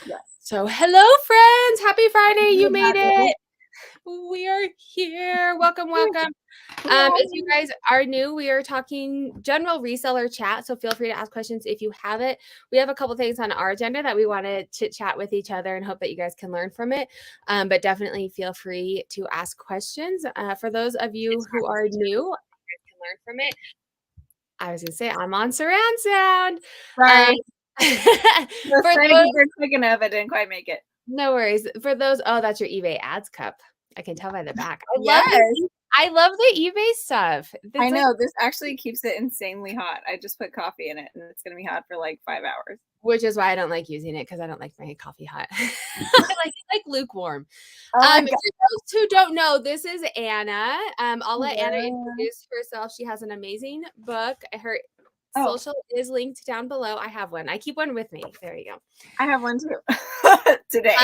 Yeah. So hello, friends. Happy Friday. You made Everybody. it. We are here. Welcome, welcome. Yeah. If you guys are new, we are talking general reseller chat. So feel free to ask questions if you have it. We have a couple things on our agenda that we want to chit chat with each other and hope that you guys can learn from it. But definitely feel free to ask questions. For those of you who are new, you guys can learn from it. I was going to say I'm on surround sound. Sorry. The For trying to those, keep it quick enough. I didn't quite make it. no worries. For those, oh, that's your eBay ads cup. I can tell by the back. Yes. I love the eBay stuff. I know. This actually keeps it insanely hot. I just put coffee in it and it's going to be hot for like 5 hours. Which is why I don't like using it because I don't like my coffee hot. I like it like lukewarm. For those who don't know, this is Anna. I'll let Anna introduce herself. She has an amazing book. Her social is linked down below. I have one. I keep one with me. There you go. I have one too today.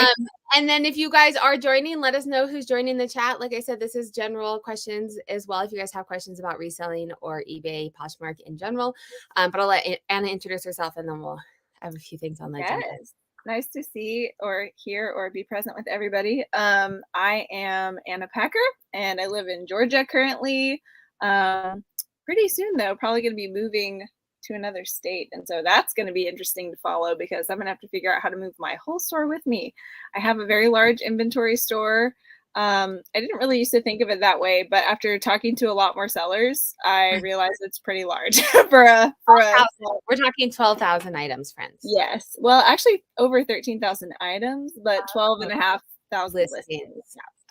And then if you guys are joining, let us know who's joining the chat. Like I said, this is general questions as well. If you guys have questions about reselling or eBay, Poshmark in general. But I'll let Anna introduce herself and then we'll have a few things on the agenda. Nice to see or hear or be present with everybody. I am Anna Packer and I live in Georgia currently. Pretty soon though, probably going to be moving to another state. And so that's going to be interesting to follow because I'm going to have to figure out how to move my whole store with me. I have a very large inventory store. I didn't really used to think of it that way, but after talking to a lot more sellers, I realized it's pretty large for we're talking 12,000 items, friends. Yes. Well, actually over 13,000 items, but 12,500 listings.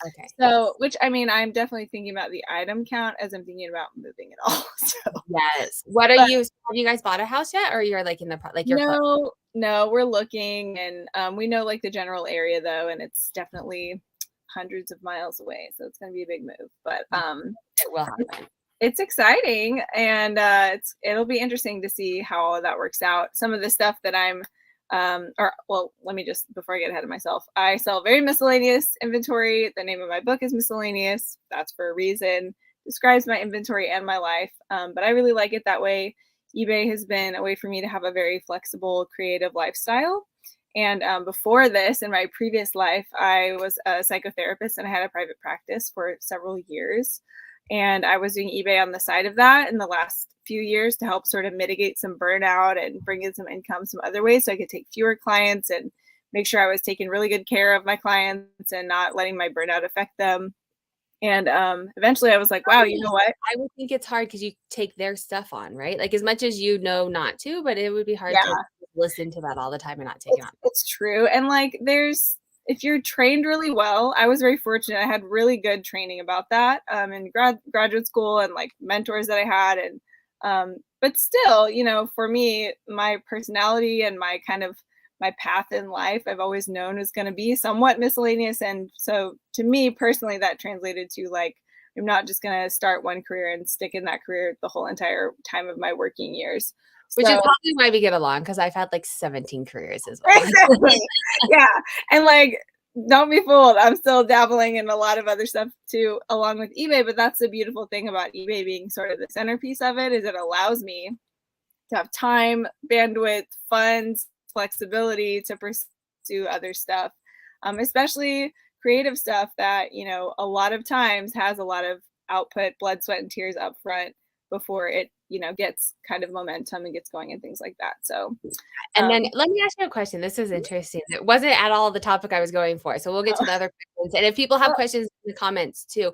Okay. So, which I mean, I'm definitely thinking about the item count as I'm thinking about moving it all. So yes. What are you? Have you guys bought a house yet, or you're like in the like you're no, we're looking, and we know like the general area though, and it's definitely hundreds of miles away, so it's going to be a big move. But it will happen. It's exciting, and it'll be interesting to see how all of that works out. Some of the stuff that I'm let me just, before I get ahead of myself, I sell very miscellaneous inventory. The name of my book is Miscellaneous. That's for a reason. Describes my inventory and my life. But I really like it that way. eBay has been a way for me to have a very flexible, creative lifestyle. And before this, in my previous life, I was a psychotherapist and I had a private practice for several years. And I was doing eBay on the side of that in the last few years to help sort of mitigate some burnout and bring in some income some other ways so I could take fewer clients and make sure I was taking really good care of my clients and not letting my burnout affect them. And eventually I was like, wow, you know what? I would think it's hard because you take their stuff on, right? Like as much as you know not to, but it would be hard to listen to that all the time and not take it on. It's true. And like if you're trained really well, I was very fortunate. I had really good training about that in graduate school and like mentors that I had. And but still, you know, for me, my personality and my kind of my path in life, I've always known is going to be somewhat miscellaneous. And so to me personally, that translated to like, I'm not just going to start one career and stick in that career the whole entire time of my working years. Which is probably why we get along, because I've had like 17 careers as well. Exactly. Yeah. And like, don't be fooled. I'm still dabbling in a lot of other stuff too, along with eBay. But that's the beautiful thing about eBay being sort of the centerpiece of it, is it allows me to have time, bandwidth, funds, flexibility to pursue other stuff, especially creative stuff that, you know, a lot of times has a lot of output, blood, sweat, and tears up front before it, you know, gets kind of momentum and gets going and things like that. So, and then let me ask you a question. This is interesting. It wasn't at all the topic I was going for. So we'll get to the other questions. And if people have questions in the comments too,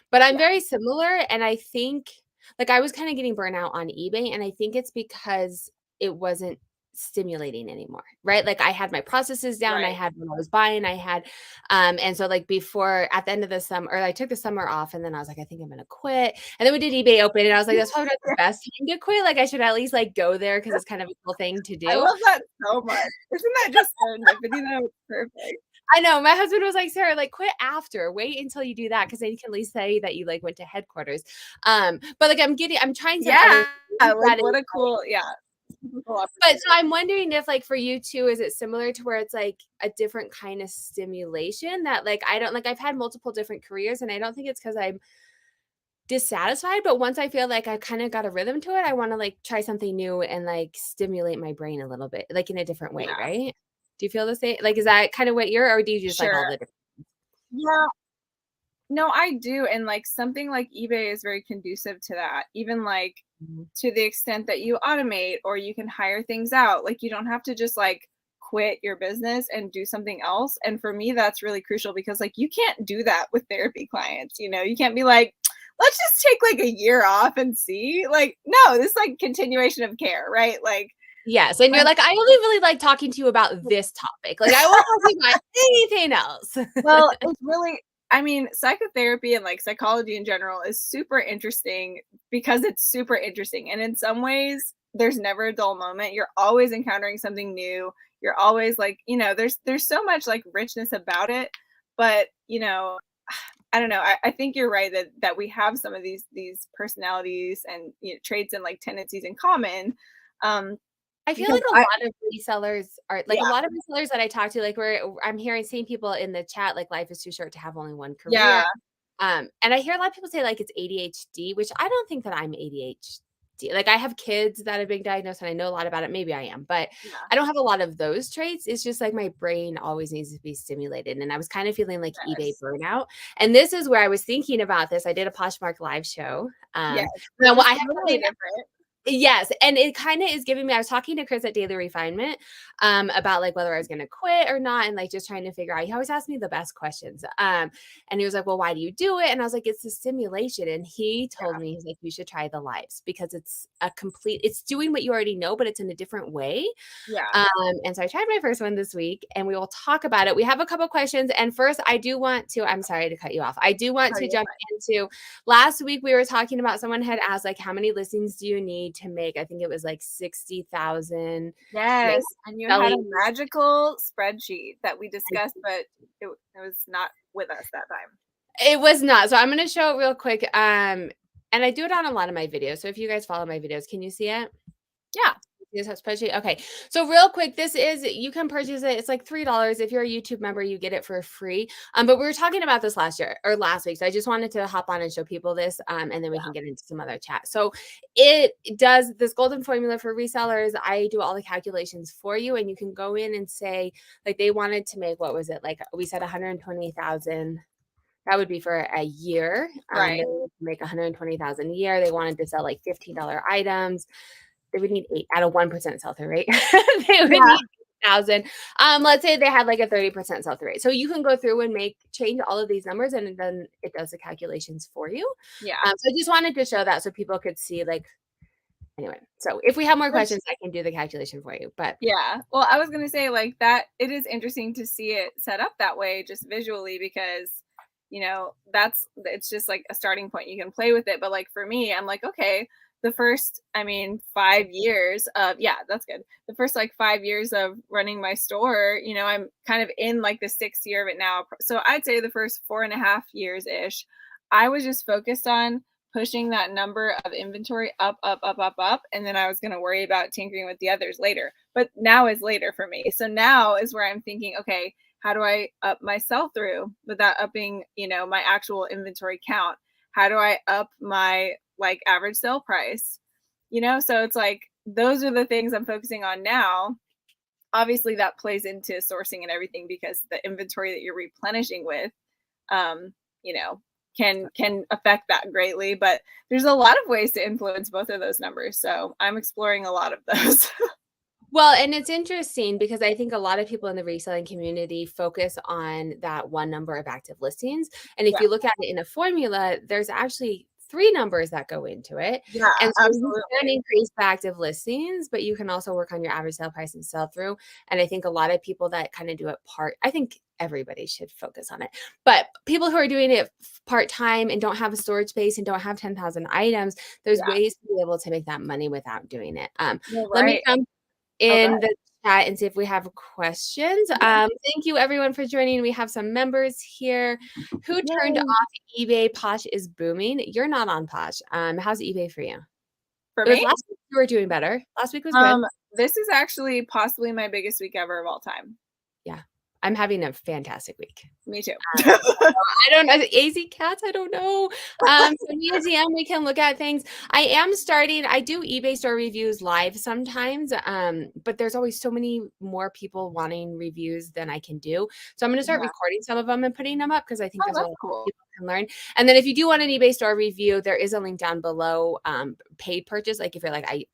but I'm very similar. And I think like I was kind of getting burnt out on eBay. And I think it's because it wasn't stimulating anymore, right? Like I had my processes down. I had when I was buying, I had, and so like before at the end of the summer, or I took the summer off and then I was like, I think I'm going to quit. And then we did eBay Open and I was like, that's probably not the best time to quit. Like I should at least like go there because it's kind of a cool thing to do. I love that so much. Isn't that just serendipity though? It's perfect. I know. My husband was like, Sarah, like quit after, wait until you do that. Cause then you can at least say that you like went to headquarters. But like, I'm trying to, like, what a cool, but so I'm wondering if like for you too, is it similar to where it's like a different kind of stimulation that like, I don't like, I've had multiple different careers and I don't think it's cause I'm dissatisfied, but once I feel like I kind of got a rhythm to it, I want to like try something new and like stimulate my brain a little bit, like in a different way. Right. Do you feel the same? Like, is that kind of what or do you just like all Sure. the different? Yeah. No, I do. And like something like eBay is very conducive to that. Even like Mhm. to the extent that you automate or you can hire things out. Like you don't have to just like quit your business and do something else. And for me, that's really crucial because like you can't do that with therapy clients. You can't be like, let's just take like a year off and see. Like, no, this is like continuation of care, right? Like, Yes, and you're like, "I only really like talking to you about this topic. Like, I won't talk to you about anything else." well, it's really, I mean, psychotherapy and like psychology in general is super interesting because it's super interesting. And in some ways, there's never a dull moment. You're always encountering something new. You're always like, there's so much like richness about it. But, I don't know. I think you're right that we have some of these personalities and traits and like tendencies in common. Um, I feel because like a lot of resellers are like, a yeah, lot of resellers that I talk to, like, I'm hearing seeing people in the chat, like, life is too short to have only one career. yeah, And I hear a lot of people say, like, it's ADHD, which I don't think that I'm ADHD. Like, I have kids that have been diagnosed, and I know a lot about it. Maybe I am, but yeah, I don't have a lot of those traits. It's just like my brain always needs to be stimulated. And I was kind of feeling like eBay yes, burnout. And this is where I was thinking about this. I did a Poshmark live show. yes, Now which is I have totally something. different. Yes, and it kinda is giving me I was talking to Chris at Daily Refinement, about, like, whether I was gonna quit or not and, like, just trying to figure out he always asks me the best questions, and he was like, "Well, why do you do it?" And I was like, "It's the stimulation," and he told me, he's like, "You should try the lives because it's doing what you already know, but it's in a different way." Yeah. Um, and so I tried my first one this week, and we will talk about it. We have a couple questions, and first, I do want to I'm sorry to cut you off. I do want Oh, to you're jump into last week, we were talking about someone had asked, like, "How many listings do you need to make?" I think it was, like, 60,000, like, Yes, and you had a selling. magical spreadsheet that we discussed, but it was not with us that time. It was not. So I'm gonna show it real quick, and I do it on a lot of my videos. So if you guys follow my videos, can you see it? Yeah. Use that spreadsheet? Okay. So real quick, you can purchase it. It's like $3. If you're a YouTube member, you get it for free. But we were talking about this last year or last week. So I just wanted to hop on and show people this. And then we can get into some other chat. So it does this golden formula for resellers. I do all the calculations for you, and you can go in and say, like, they wanted to make, what was it? Like we said, 120,000. That would be for a year. They Right. wanted to make 120,000 a year. They wanted to sell like $15 items. They would need 8 at a 1% sell-through rate. They would Yeah. need 1,000. Let's say they had like a 30% sell-through rate. So you can go through and change all of these numbers, and then it does the calculations for you. Yeah. So I just wanted to show that so people could see, like, anyway. So if we have more Which questions, I can do the calculation for you. But yeah. Well, I was gonna say like that it is interesting to see it set up that way just visually because it's just like a starting point. You can play with it. But like for me, I'm like, okay, the first, I mean, 5 years of yeah, that's good. The first like 5 years of running my store, I'm kind of in like the sixth year of it now. So I'd say the first 4.5 years ish, I was just focused on pushing that number of inventory up, up, up, up, up. And then I was going to worry about tinkering with the others later. But now is later for me. So now is where I'm thinking, okay, how do I up my sell through without upping, my actual inventory count? How do I up my like average sale price? So it's like those are the things I'm focusing on now. Obviously, that plays into sourcing and everything because the inventory that you're replenishing with, um, you know, can affect that greatly. But there's a lot of ways to influence both of those numbers. So I'm exploring a lot of those. well, and it's interesting because I think a lot of people in the reselling community focus on that one number of active listings. And if Yeah, you look at it in a formula, there's actually three numbers that go into it. yeah, And so you can absolutely. increase the active listings, but you can also work on your average sale price and sell through. And I think a lot of people that kind of do it I think everybody should focus on it. But people who are doing it part time and don't have a storage space and don't have 10,000 items, there's Yeah, ways to be able to make that money without doing it. you're Let me right. jump Oh, in God. the chat and see if we have questions. Okay. Thank you everyone for joining. We have some members here. Who turned Yay. off eBay? Posh is booming. You're not on Posh. How's eBay for you? For It was me, last week you were doing better. Last week was good. this is actually possibly my biggest week ever of all time. Yeah. I'm having a fantastic week. Me too. I don't know. AZ Cats, I don't know. So me and DM, we can look at things. I do eBay store reviews live sometimes, but there's always so many more people wanting reviews than I can do. So I'm going to start recording some of them and putting them up because I think there's a lot of people can learn. And then if you do want an eBay store review, there is a link down below, paid purchase. Like if you're like, I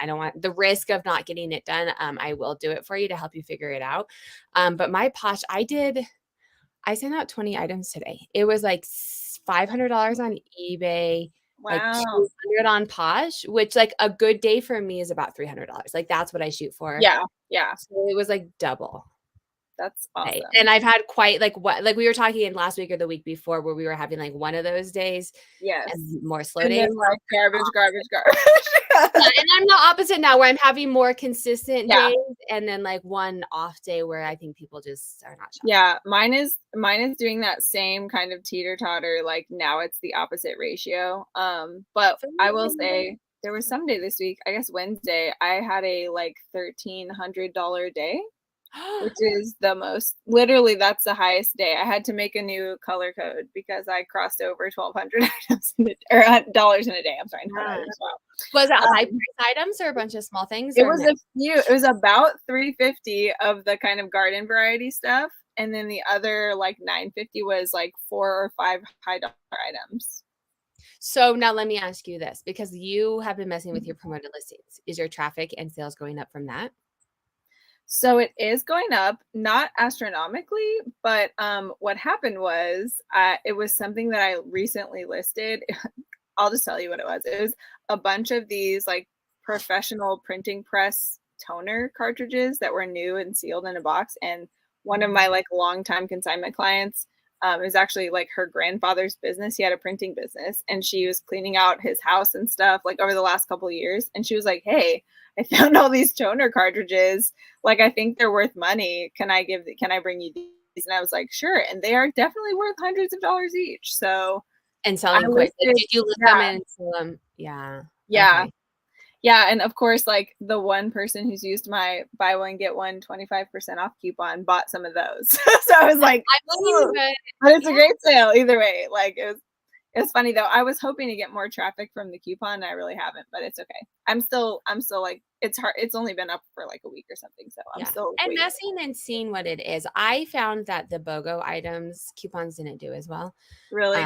don't want the risk of not getting it done, I will do it for you to help you figure it out. But my Posh, I sent out 20 items today. It was like $500 on eBay, like $200 on Posh, which like a good day for me is about $300. Like that's what I shoot for. Yeah. Yeah. So it was like double. That's awesome. Right. And I've had quite like we were talking last week or the week before where we were having like one of those days. Yes. And more slow and days. Then, like garbage. And I'm the opposite now where I'm having more consistent days and then like one off day where I think people just are not shopping. Yeah, mine is doing that same kind of teeter-totter. Like now it's the opposite ratio. But I will say there was some day this week, I guess Wednesday, I had a like $1,300 day. Which is the most, literally that's the highest day. I had to make a new color code because I crossed over 1,200 items or dollars in a day. I'm sorry. Was it high price items or a bunch of small things? It was a few. It was about $350 of the kind of garden variety stuff. And then the other like $950 was like 4 or 5 high dollar items. So now let me ask you this, because you have been messing with your promoted listings. Is your traffic and sales going up from that? So it is going up, not astronomically, but what happened was it was something that I recently listed. I'll just tell you what it was. It was a bunch of these like professional printing press toner cartridges that were new and sealed in a box. And one of my like longtime consignment clients is actually like her grandfather's business. He had a printing business and she was cleaning out his house and stuff like over the last couple of years. And she was like, hey, I found all these toner cartridges. Like, I think they're worth money. Can I bring you these? And I was like, sure. And they are definitely worth hundreds of dollars each. So, and selling quick. Did you list them and sell them? Yeah. Yeah. Okay. Yeah. And of course, like the one person who's used my buy one, get one 25% off coupon bought some of those. So I was like, I believe it. But it's a great sale either way. Like it's funny though. I was hoping to get more traffic from the coupon. And I really haven't, but it's okay. I'm still like, it's hard. It's only been up for like a week or something. So I'm still waiting. Messing and seeing what it is. I found that the BOGO items coupons didn't do as well. Really?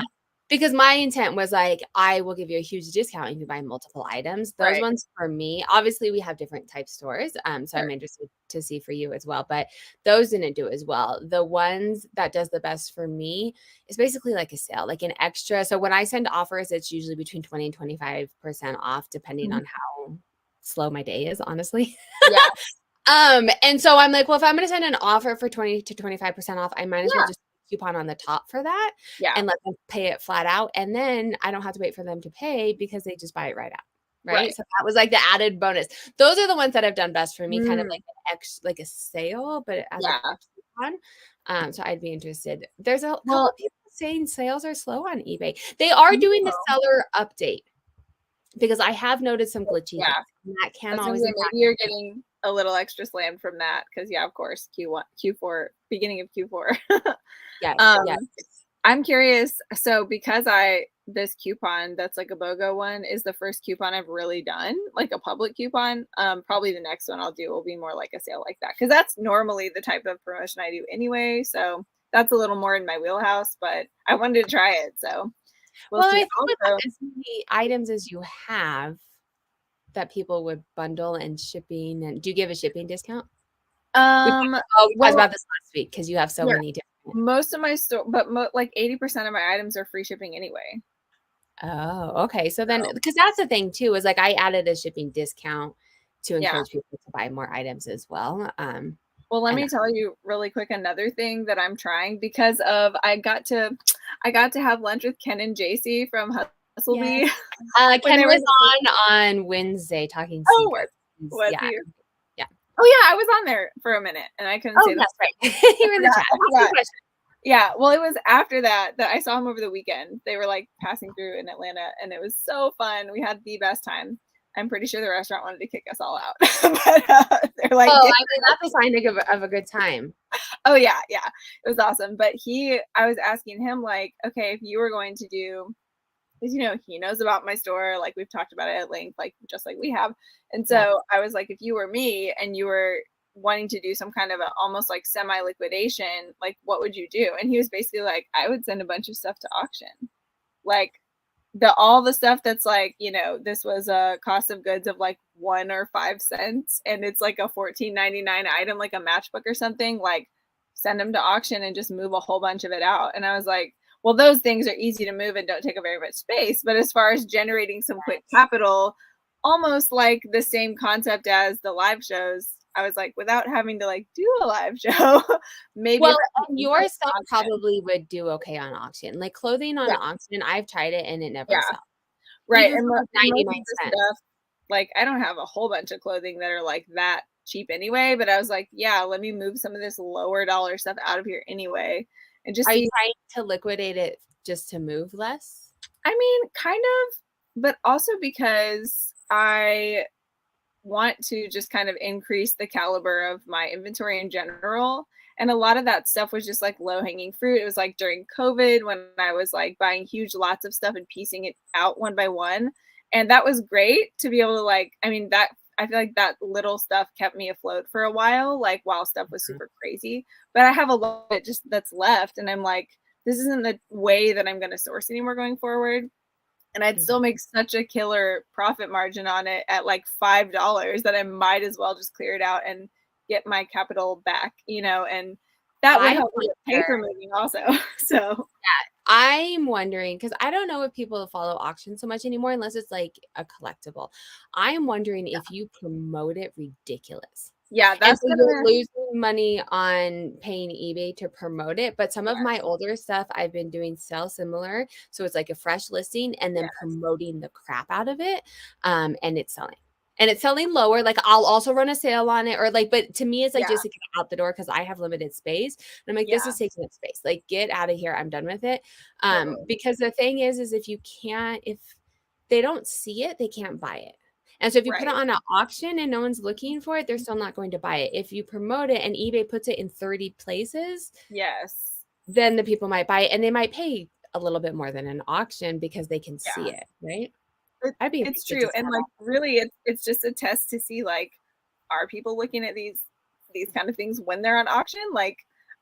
Because my intent was like, I will give you a huge discount if you buy multiple items. Those ones for me, obviously we have different type stores. So I'm interested to see for you as well, but those didn't do as well. The ones that does the best for me is basically like a sale, like an extra. So when I send offers, it's usually between 20 and 25% off, depending on how slow my day is, honestly. Yeah. And so I'm like, well, if I'm going to send an offer for 20 to 25% off, I might as well just coupon on the top for that and let them pay it flat out. And then I don't have to wait for them to pay because they just buy it right out. Right. So that was like the added bonus. Those are the ones that have done best for me, kind of like like a sale, but as a coupon. So I'd be interested. There's a couple of people saying sales are slow on eBay. They are doing the seller update because I have noticed some glitchy things. And that can always maybe you're getting a little extra slammed from that because of course Q4 beginning of Q4. Yes. I'm curious. So because this coupon that's like a BOGO one is the first coupon I've really done, like a public coupon. Probably the next one I'll do will be more like a sale like that because that's normally the type of promotion I do anyway. So that's a little more in my wheelhouse, but I wanted to try it. So we'll see. I think with as many items as you have, that people would bundle and shipping. And do you give a shipping discount? I was about this last week because you have so many different. Most of my store, but like 80% of my items are free shipping anyway. Oh, okay. So then, because that's the thing too, is like I added a shipping discount to encourage people to buy more items as well. Well, let me tell you really quick another thing that I'm trying because of I got to have lunch with Ken and JC from Hustlebee. Ken was on Wednesday talking. Was he? Yeah. Oh yeah, I was on there for a minute and I couldn't say that. Right. You were in the chat. Yeah, well, it was after that I saw him over the weekend. They were like passing through in Atlanta and it was so fun. We had the best time. I'm pretty sure the restaurant wanted to kick us all out. But they're like, Oh, I mean, that's a sign of a good time. oh yeah, yeah, it was awesome. But I was asking him like, okay, if you were going to do, because he knows about my store, like we've talked about it at length, like just like we have. And Yeah. so I was like, if you were me and you were wanting to do some kind of almost like semi liquidation, like what would you do? And he was basically like, I would send a bunch of stuff to auction, like all the stuff that's like, this was a cost of goods of like 1 or 5 cents, and it's like a $14.99 item, like a matchbook or something, like send them to auction and just move a whole bunch of it out. And I was like, well, those things are easy to move and don't take up very much space. But as far as generating some quick capital, almost like the same concept as the live shows, I was like, without having to like do a live show, maybe. Well, your stuff probably would do okay on auction. Like clothing on Yeah. auction, I've tried it and it never Yeah. sells. Right. Even And for most of 99 the cents. stuff, like I don't have a whole bunch of clothing that are like that cheap anyway, but I was like, yeah, let me move some of this lower dollar stuff out of here anyway. And just Are you trying to liquidate it just to move less? I mean, kind of, but also because I want to just kind of increase the caliber of my inventory in general. And a lot of that stuff was just like low hanging fruit. It was like during COVID when I was like buying huge lots of stuff and piecing it out one by one. And that was great to be able to like, I mean, that I feel like that little stuff kept me afloat for a while, like while stuff was super crazy. But I have a lot of it just that's left. And I'm like, this isn't the way that I'm going to source anymore going forward. And I'd still make such a killer profit margin on it at like $5 that I might as well just clear it out and get my capital back, and that would help with paper moving also. So I'm wondering, because I don't know if people follow auctions so much anymore unless it's like a collectible. I'm wondering if you promote it ridiculous. Yeah, that's so you're losing money on paying eBay to promote it. But some of my older stuff I've been doing sell similar. So it's like a fresh listing and then promoting the crap out of it. And it's selling. And it's selling lower. Like I'll also run a sale on it, or like, but to me, it's like just to get out the door because I have limited space. And I'm like, this is taking up space. Like, get out of here. I'm done with it. Because the thing is if they don't see it, they can't buy it. And so if you put it on an auction and no one's looking for it, they're still not going to buy it. If you promote it and eBay puts it in 30 places, then the people might buy it and they might pay a little bit more than an auction because they can see it, right? It's true. And like really it's just a test to see like, are people looking at these kind of things when they're on auction? Like,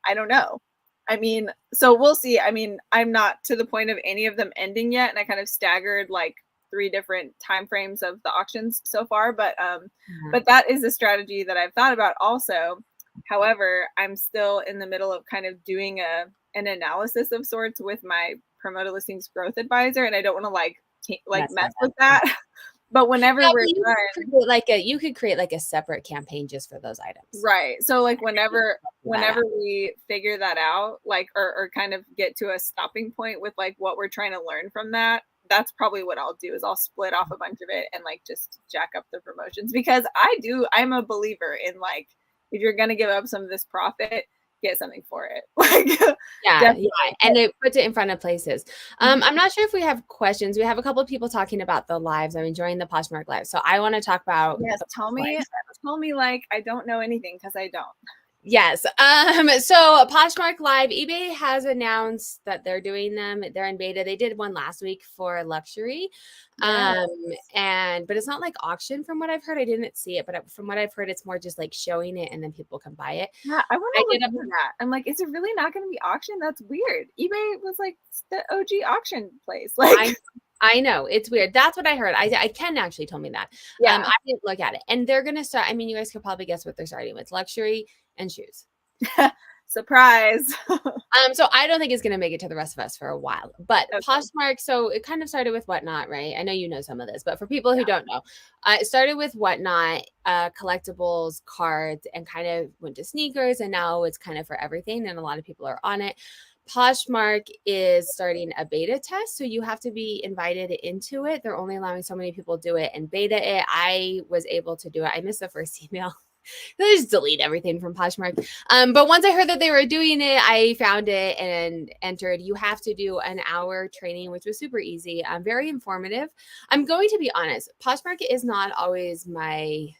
I don't know. I mean, so we'll see. I mean, I'm not to the point of any of them ending yet. And I kind of staggered like 3 different time frames of the auctions so far, but that is a strategy that I've thought about also. However, I'm still in the middle of kind of doing an analysis of sorts with my promoted listings growth advisor, and I don't want to mess with that. But whenever we're done, you could create like a separate campaign just for those items, right? So like whenever we figure that out, like or kind of get to a stopping point with like what we're trying to learn from that, that's probably what I'll do is I'll split off a bunch of it and like just jack up the promotions, because I'm a believer in like, if you're going to give up some of this profit, get something for it. Like, yeah. And it puts it in front of places. I'm not sure if we have questions. We have a couple of people talking about the lives. I'm enjoying the Poshmark Live. So I want to talk about. Yes. Tell me like, I don't know anything because I don't. Yes. So Poshmark Live, eBay has announced that they're doing them. They're in beta. They did one last week for luxury. But it's not like auction from what I've heard. I didn't see it, but from what I've heard, it's more just like showing it and then people can buy it. Yeah, I want to look into that. I'm like, is it really not going to be auction? That's weird. eBay was like the OG auction place. Like, I know, it's weird. That's what I heard. Ken actually told me that. I didn't look at it. And they're going to start. I mean, you guys could probably guess what they're starting with: luxury and shoes. Surprise. So I don't think it's going to make it to the rest of us for a while. But Poshmark, so it kind of started with Whatnot, right? I know you know some of this, but for people who don't know, it started with Whatnot, collectibles, cards, and kind of went to sneakers, and now it's kind of for everything, and a lot of people are on it. Poshmark is starting a beta test, so you have to be invited into it. They're only allowing so many people do it and beta it. I was able to do it. I missed the first email. They just delete everything from Poshmark. But once I heard that they were doing it, I found it and entered. You have to do an hour training, which was super easy. Very informative. I'm going to be honest. Poshmark is not always my, I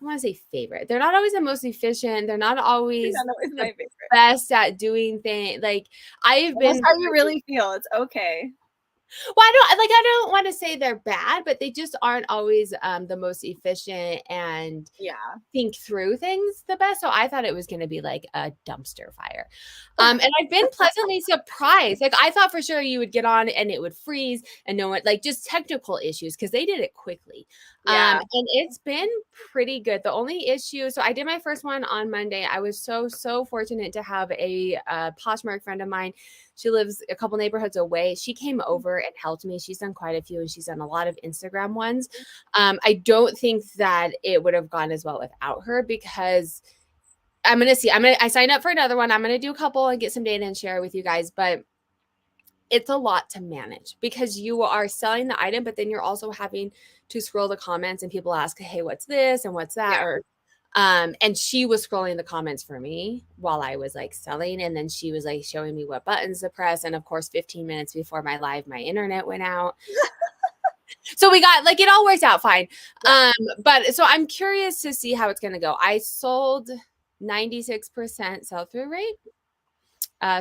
want to say favorite. They're not always the most efficient. They're not always That was the my favorite. best at doing things. Like I've That's been. how you really feel. It's okay. Well, I don't want to say they're bad, but they just aren't always the most efficient and Yeah. think through things the best. So I thought it was going to be like a dumpster fire. And I've been pleasantly surprised. Like I thought for sure you would get on and it would freeze and no one, like just technical issues because they did it quickly. Yeah. And it's been pretty good. The only issue, so I did my first one on Monday. I was so fortunate to have a Poshmark friend of mine. She lives a couple neighborhoods away. She came over and helped me. She's done quite a few and she's done a lot of Instagram ones. I don't think that it would have gone as well without her because I'm going to see. I signed up for another one. I'm going to do a couple and get some data and share with you guys, but it's a lot to manage because you are selling the item, but then you're also having to scroll the comments and people ask, hey, what's this and what's that? Yeah. Or and she was scrolling the comments for me while I was like selling. And then she was like showing me what buttons to press. And of course, 15 minutes before my live, my internet went out. So we got like, it all works out fine. Yeah. But so I'm curious to see how it's going to go. I sold 96% sell-through rate.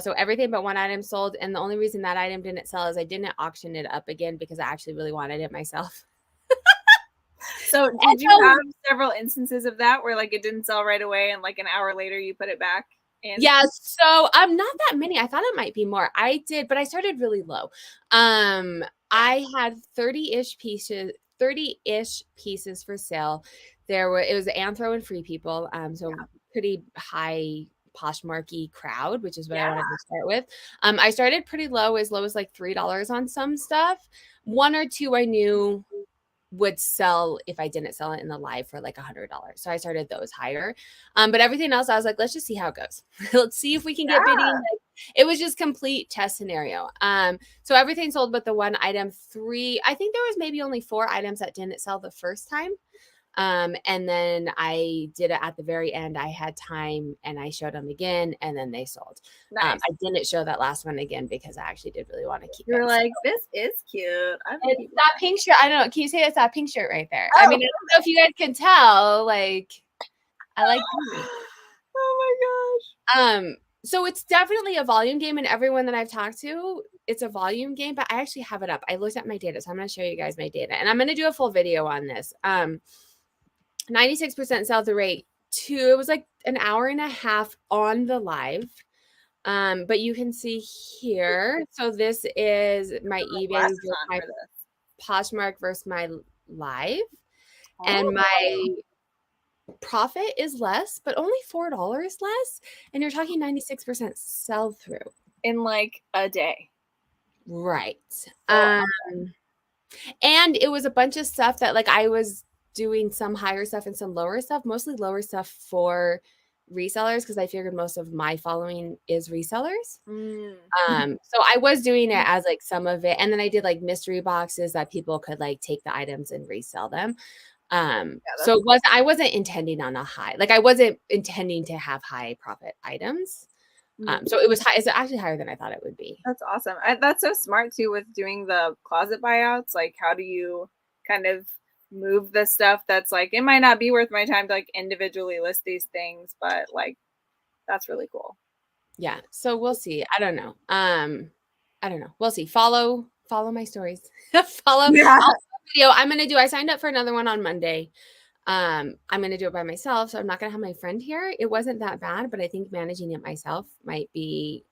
So everything but one item sold. And the only reason that item didn't sell is I didn't auction it up again because I actually really wanted it myself. So did you have several instances of that where like it didn't sell right away and like an hour later you put it back in? Yeah, so not that many. I thought it might be more. I did, but I started really low. I had 30-ish pieces for sale. It was Anthro and Free People. So pretty high Poshmarky crowd, which is what I wanted to start with. I started pretty low as like $3 on some stuff. One or two I knew would sell if I didn't sell it in the live for like $100. So I started those higher. But everything else, I was like, let's just see how it goes. Let's see if we can get bidding. It was just complete test scenario. So everything sold but the one item. I think there was maybe only 4 items that didn't sell the first time. And then I did it at the very end. I had time and I showed them again and then they sold. Nice. I didn't show that last one again because I actually did really want to keep it. You're like, this is cute. It's that pink shirt. I don't know. Can you say it's that pink shirt right there? I mean, I don't know if you guys can tell. Like, I like pink. Oh my gosh. So it's definitely a volume game, and everyone that I've talked to, it's a volume game, but I actually have it up. I looked at my data, so I'm going to show you guys my data, and I'm going to do a full video on this. 96% sell-through rate. It was like an hour and a half on the live. But you can see here. So this is my eBay versus my Poshmark versus my live. And my profit is less, but only $4 less. And you're talking 96% sell-through. In like a day. Right. And it was a bunch of stuff that like I was doing some higher stuff and some lower stuff, mostly lower stuff for resellers because I figured most of my following is resellers. So I was doing it as like some of it, and then I did like mystery boxes that people could like take the items and resell them. So I wasn't intending on a high, like I wasn't intending to have high profit items. So it was high. It's actually higher than I thought it would be. That's awesome. That's so smart too with doing the closet buyouts. Like, how do you kind of move the stuff that's like, it might not be worth my time to like individually list these things, but like, that's really cool. Yeah. So we'll see. I don't know. We'll see. Follow my stories. Follow video. I signed up for another one on Monday. I'm going to do it by myself. So I'm not going to have my friend here. It wasn't that bad, but I think managing it myself might be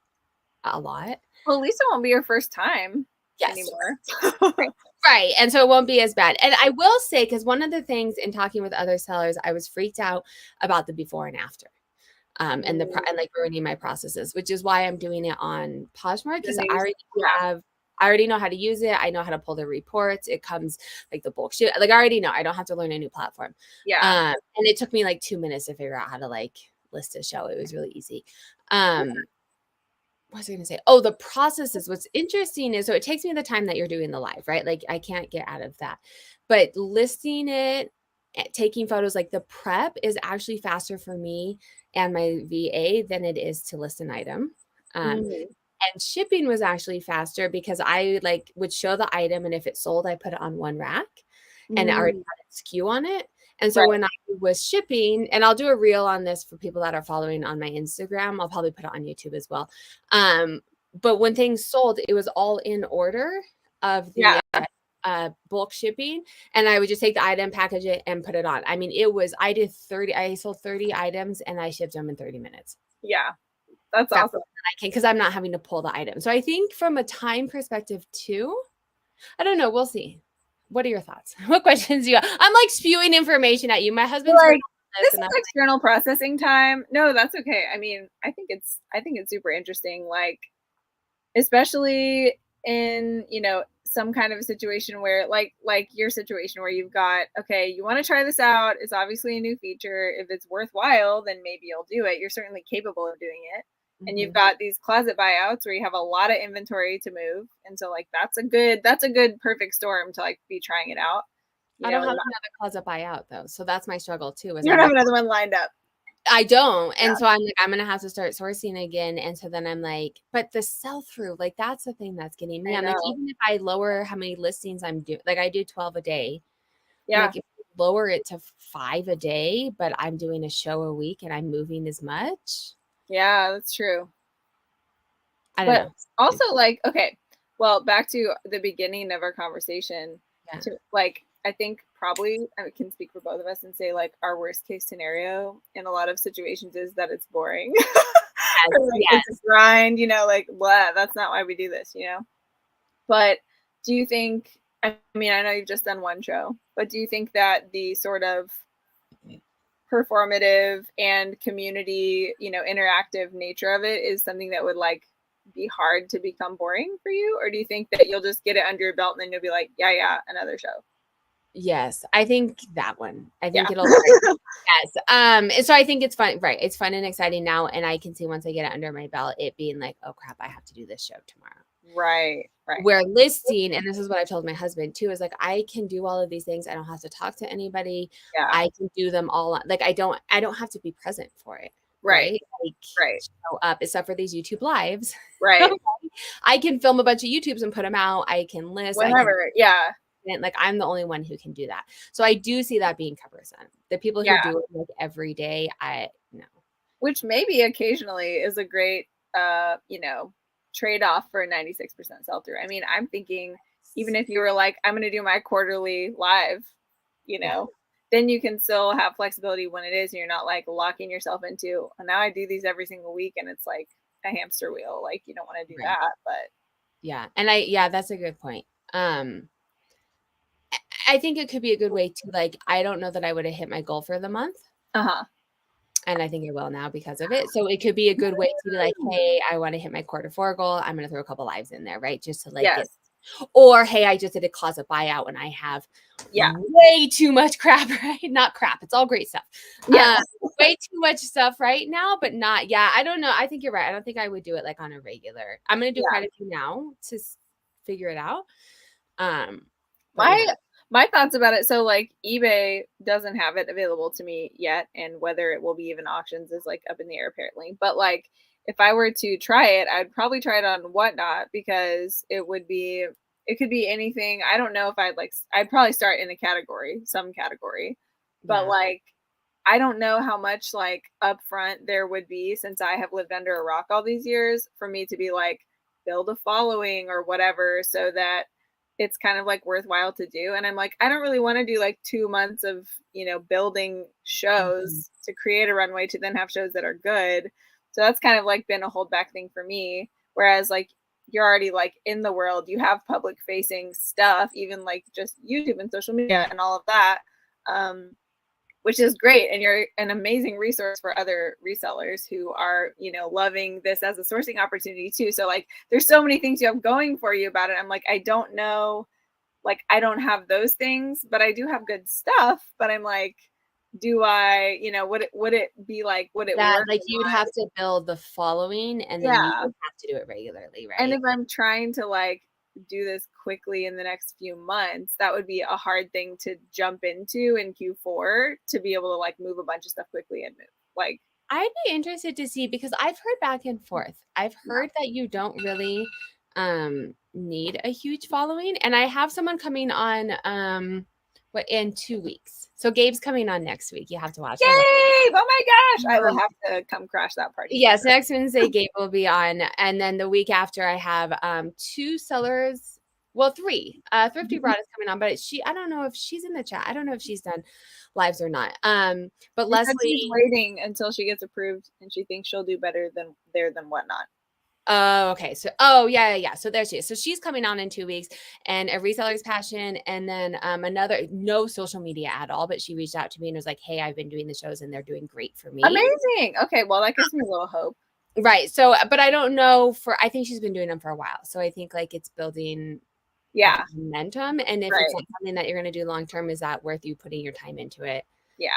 a lot. Well, at least it won't be your first time anymore. Right. And so it won't be as bad. And I will say, because one of the things in talking with other sellers, I was freaked out about the before and after. And like ruining my processes, which is why I'm doing it on Poshmark, because I already know how to use it. I know how to pull the reports. It comes like the bulk shit. Like I already know. I don't have to learn a new platform. Yeah. And it took me like 2 minutes to figure out how to like list a show. It was really easy. What was I going to say? Oh, the processes. What's interesting is, so it takes me the time that you're doing the live, right? Like I can't get out of that, but listing it taking photos, like the prep is actually faster for me and my VA than it is to list an item. Mm, And shipping was actually faster because I like would show the item, and if it sold, I put it on one rack and it already mm, had its SKU on it. And so right. when I was shipping, and I'll do a reel on this for people that are following on my Instagram, I'll probably put it on YouTube as well. But when things sold, it was all in order of the Yeah. bulk shipping, and I would just take the item, package it, and put it on. I mean, I sold 30 items and I shipped them in 30 minutes. Yeah. That's That's awesome. I can, because I'm not having to pull the item. So I think from a time perspective too, I don't know. We'll see. What are your thoughts? What questions do you have? I'm like spewing information at you. My husband's Like, working on this this, is and I'm external processing time. No, that's okay. I mean, I think it's super interesting. Like, especially in, some kind of a situation where like your situation where you've got, okay, you want to try this out. It's obviously a new feature. If it's worthwhile, then maybe you'll do it. You're certainly capable of doing it. like, And you've mhm. got these closet buyouts where you have a lot of inventory to move. And so like that's a good perfect storm to like be trying it out. You I know, don't have and another closet buyout though, so that's my struggle too. Is you don't I'm have like, another one lined up. I don't, Yeah, and so I'm like, I'm gonna have to start sourcing again. And so then I'm like, but the sell through, like that's the thing that's getting me. I I'm like, know. even if I lower how many listings I'm doing, like I do 12 a day. I'm Yeah. like, if you lower it to 5 a day, but I'm doing a show a week and I'm moving as much. Yeah, that's true. I don't But know. also like, okay, well, back to the beginning of our conversation, Yeah. to like, I think probably I can speak for both of us and say like our worst case scenario in a lot of situations is that it's boring. Yes. Or, like it's a Yes. grind, like blah, that's not why we do this. But do you think, I mean, I know you've just done one show, but do you think that the sort of performative and community, interactive nature of it is something that would like be hard to become boring for you? Or do you think that you'll just get it under your belt and then you'll be like, yeah, yeah, another show? Yes. I think that one. I Yeah. think it'll start. Yes. And so I think it's fun. Right. It's fun and exciting now. And I can see once I get it under my belt, it being like, oh crap, I have to do this show tomorrow. Right. Right. Where listing, and this is what I told my husband too, is like I can do all of these things. I don't have to talk to anybody. Yeah. I can do them all. Like I don't have to be present for it. Right. Right. Like Right. show up, except for these YouTube lives. Right. I can film a bunch of YouTubes and put them out. I can list. I can, Whenever. Yeah. like I'm the only one who can do that. So I do see that being cumbersome. The people who Yeah. do it like every day, I no. Which maybe occasionally is a great, trade off for a 96% sell through. I mean, I'm thinking even if you were like, I'm going to do my quarterly live, you Yeah. know, then you can still have flexibility when it is, and you're not like locking yourself into, and now I do these every single week and it's like a hamster wheel. Like you don't want to do Right. that, but Yeah. And that's a good point. I think it could be a good way to like, I don't know that I would have hit my goal for the month. uh-huh. And I think I will now because of it. So it could be a good way to be like, hey, I want to hit my quarter four goal. I'm going to throw a couple lives in there, right? Just to like Yes. get, or hey, I just did a closet buyout and I have Yeah. way too much crap, right? Not crap. It's all great stuff. Yeah. Way too much stuff right now, but not, yeah, I don't know. I think you're right. I don't think I would do it like on a regular. I'm going to do Yeah. quite a few now to figure it out. But My yeah. my thoughts about it. So like eBay doesn't have it available to me yet, and whether it will be even auctions is like up in the air apparently. But like if I were to try it, I'd probably try it on Whatnot because it could be anything. I don't know if I'd probably start in some category. But Yeah. like I don't know how much like upfront there would be, since I have lived under a rock all these years, for me to be like build a following or whatever so that it's kind of like worthwhile to do. And I'm like, I don't really want to do like 2 months of, building Mhm. shows to create a runway to then have shows that are good. So that's kind of like been a holdback thing for me. Whereas like you're already like in the world, you have public facing stuff, even like just YouTube and social media and all of that. Which is great. And you're an amazing resource for other resellers who are, loving this as a sourcing opportunity too. So like there's so many things you have going for you about it. I'm like, I don't know, like I don't have those things, but I do have good stuff. But I'm like, do I, would it be like, would it That work like or you would not? have to build the following and then you Yeah. would have to do it regularly, And right? if I'm trying to like do this quickly in the next few months, that would be a hard thing to jump into in Q4 to be able to like move a bunch of stuff quickly and move. Like, I'd be interested to see because I've heard back and forth. I've yeah. heard that you don't really need a huge following. And I have someone coming on in 2 weeks. So Gabe's coming on next week. You have to watch. Gabe! Oh my gosh. I will Um, have to come crash that party. Yes, next Wednesday Gabe will be on. And then the week after I have 2 sellers. Well, 3. Thrifty Broad is coming on, but I don't know if she's in the chat. I don't know if she's done lives or not. But She said she's Leslie, waiting until she gets approved and she thinks she'll do better than whatnot. oh, okay. So, yeah. So there she is. So she's coming on in 2 weeks, and a reseller's passion, and then another, no social media at all, but she reached out to me and was like, "Hey, I've been doing the shows and they're doing great for me." Amazing. Okay, well that gives me a little hope. Right. So, but I don't know I think she's been doing them for a while. So I think like it's building momentum. And if it's not something that you're going to do long term, is that worth you putting your time into it? Yeah.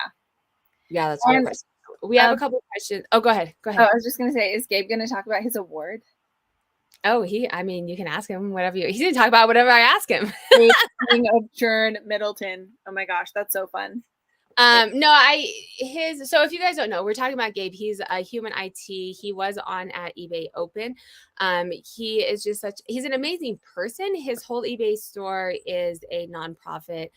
Yeah, that's a question. We have a couple of questions. Oh, go ahead. Go ahead. Oh, I was just going to say, is Gabe going to talk about his award? Oh, I mean, you can ask him whatever he's going to talk about whatever I ask him. King of Churn Middleton. Oh my gosh, that's so fun. So if you guys don't know, we're talking about Gabe. He's a human IT. He was on at eBay Open. He is he's an amazing person. His whole eBay store is a nonprofit.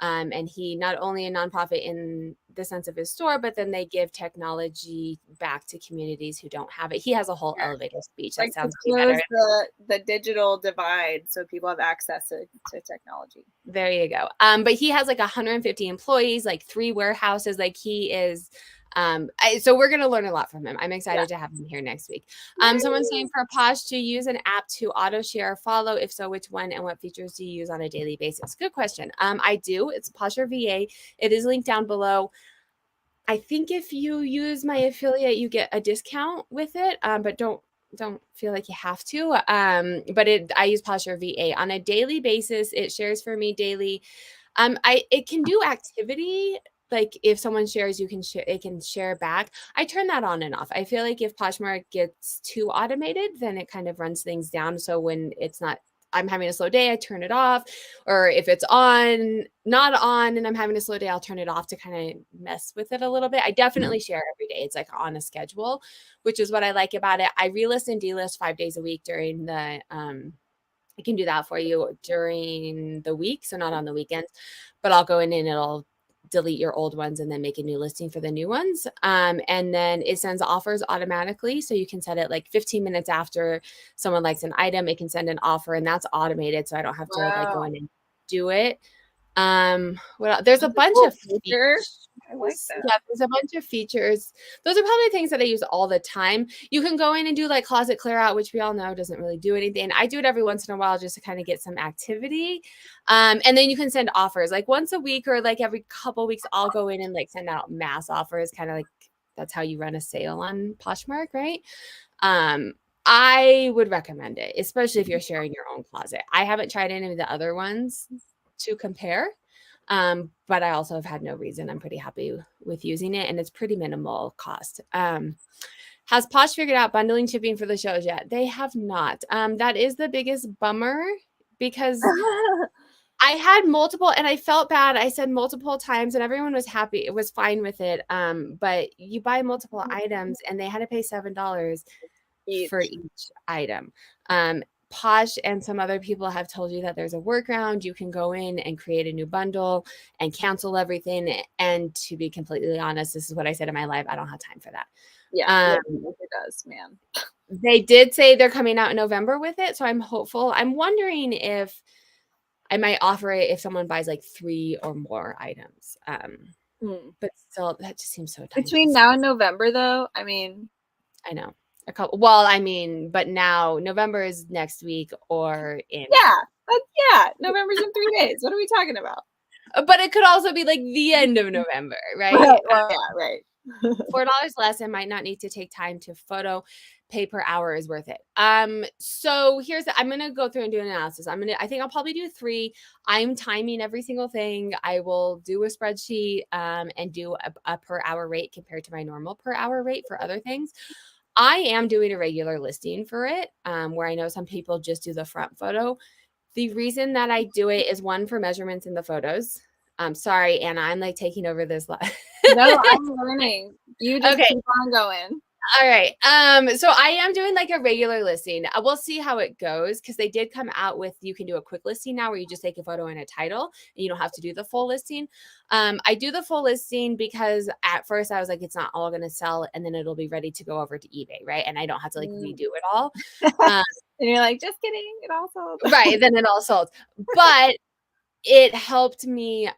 And he not only a nonprofit in the sense of his store, but then they give technology back to communities who don't have it. He has a whole elevator speech that sounds close the digital divide so people have access to technology. There you go. But he has like 150 employees, like 3 warehouses. Like he is so we're going to learn a lot from him. I'm excited to have him here next week. Someone's saying for Posh to use an app to auto share or follow. If so, which one and what features do you use on a daily basis? Good question. I do. It's Posher VA. It is linked down below. I think if you use my affiliate, you get a discount with it. But don't feel like you have to. But I use Posher VA on a daily basis. It shares for me daily. It can do activity. Like if someone shares, it can share back. I turn that on and off. I feel like if Poshmark gets too automated, then it kind of runs things down. So when I'm having a slow day, I turn it off. Or if it's not on and I'm having a slow day, I'll turn it off to kind of mess with it a little bit. I definitely share every day. It's like on a schedule, which is what I like about it. I relist and delist 5 days a week during the I can do that for you during the week. So not on the weekends, but I'll go in and it'll delete your old ones and then make a new listing for the new ones. And then it sends offers automatically. So you can set it like 15 minutes after someone likes an item, it can send an offer and that's automated. So I don't have to like go in and do it. There's a bunch of features. I like that. Yeah, there's a bunch of features. Those are probably things that I use all the time. You can go in and do like closet clear out, which we all know doesn't really do anything. I do it every once in a while just to kind of get some activity. And then you can send offers like once a week or like every couple weeks. I'll go in and like send out mass offers, kind of like that's how you run a sale on Poshmark, right? I would recommend it, especially if you're sharing your own closet. I haven't tried any of the other ones to compare. But I also have had no reason. I'm pretty happy with using it and it's pretty minimal cost. Has Posh figured out bundling shipping for the shows yet? They have not. That is the biggest bummer because I had multiple and I felt bad. I said multiple times and everyone was happy. It was fine with it. But you buy multiple items and they had to pay $7 for each item. Posh and some other people have told you that there's a workaround. You can go in and create a new bundle and cancel everything. And to be completely honest, this is what I said in my live. I don't have time for that. Yeah, it does, man. They did say they're coming out in November with it. So I'm hopeful. I'm wondering if I might offer it if someone buys like 3 or more items. But still, that just seems so tight. Between now and November, though, I mean, I know. But now November is next week or in. November's in 3 days. What are we talking about? But it could also be like the end of November, right? Well, yeah, right. $4 less and might not need to take time to photo. Pay per hour is worth it. So I'm going to go through and do an analysis. I think I'll probably do 3. I'm timing every single thing. I will do a spreadsheet and do a per hour rate compared to my normal per hour rate for other things. I am doing a regular listing for it, where I know some people just do the front photo. The reason that I do it is one for measurements in the photos. Sorry, Anna, I'm like taking over this live. No, I'm learning. You just Okay. keep on going. All right. So I am doing like a regular listing. We'll see how it goes because they did come out with you can do a quick listing now where you just take a photo and a title and you don't have to do the full listing. I do the full listing because at first I was like, it's not all going to sell and then it'll be ready to go over to eBay, right? And I don't have to like redo it all. And you're like, just kidding. It all sold. Right. Then it all sold. But it helped me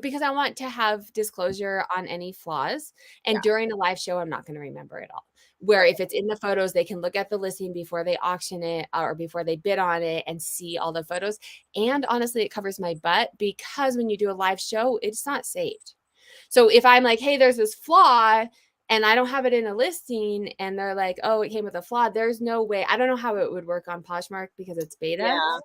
because I want to have disclosure on any flaws. And during a live show, I'm not going to remember it all. Where if it's in the photos, they can look at the listing before they auction it or before they bid on it and see all the photos. And honestly, it covers my butt because when you do a live show, it's not saved. So if I'm like, hey, there's this flaw and I don't have it in a listing and they're like, oh, it came with a flaw, there's no way. I don't know how it would work on Poshmark because it's beta. Yeah.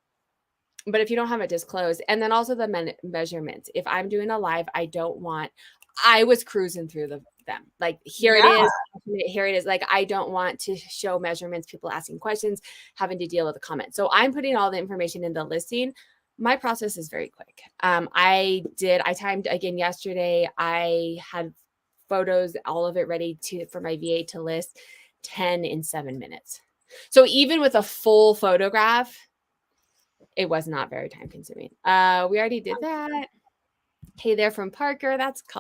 But if you don't have it disclosed, and then also the measurements, if I'm doing a live, I was cruising through them. Like, here it is. Here it is. Like, I don't want to show measurements, people asking questions, having to deal with the comments. So I'm putting all the information in the listing. My process is very quick. I timed again yesterday. I had photos, all of it ready for my VA to list 10 in 7 minutes. So even with a full photograph, it was not very time consuming. We already did that. Hey there from Parker.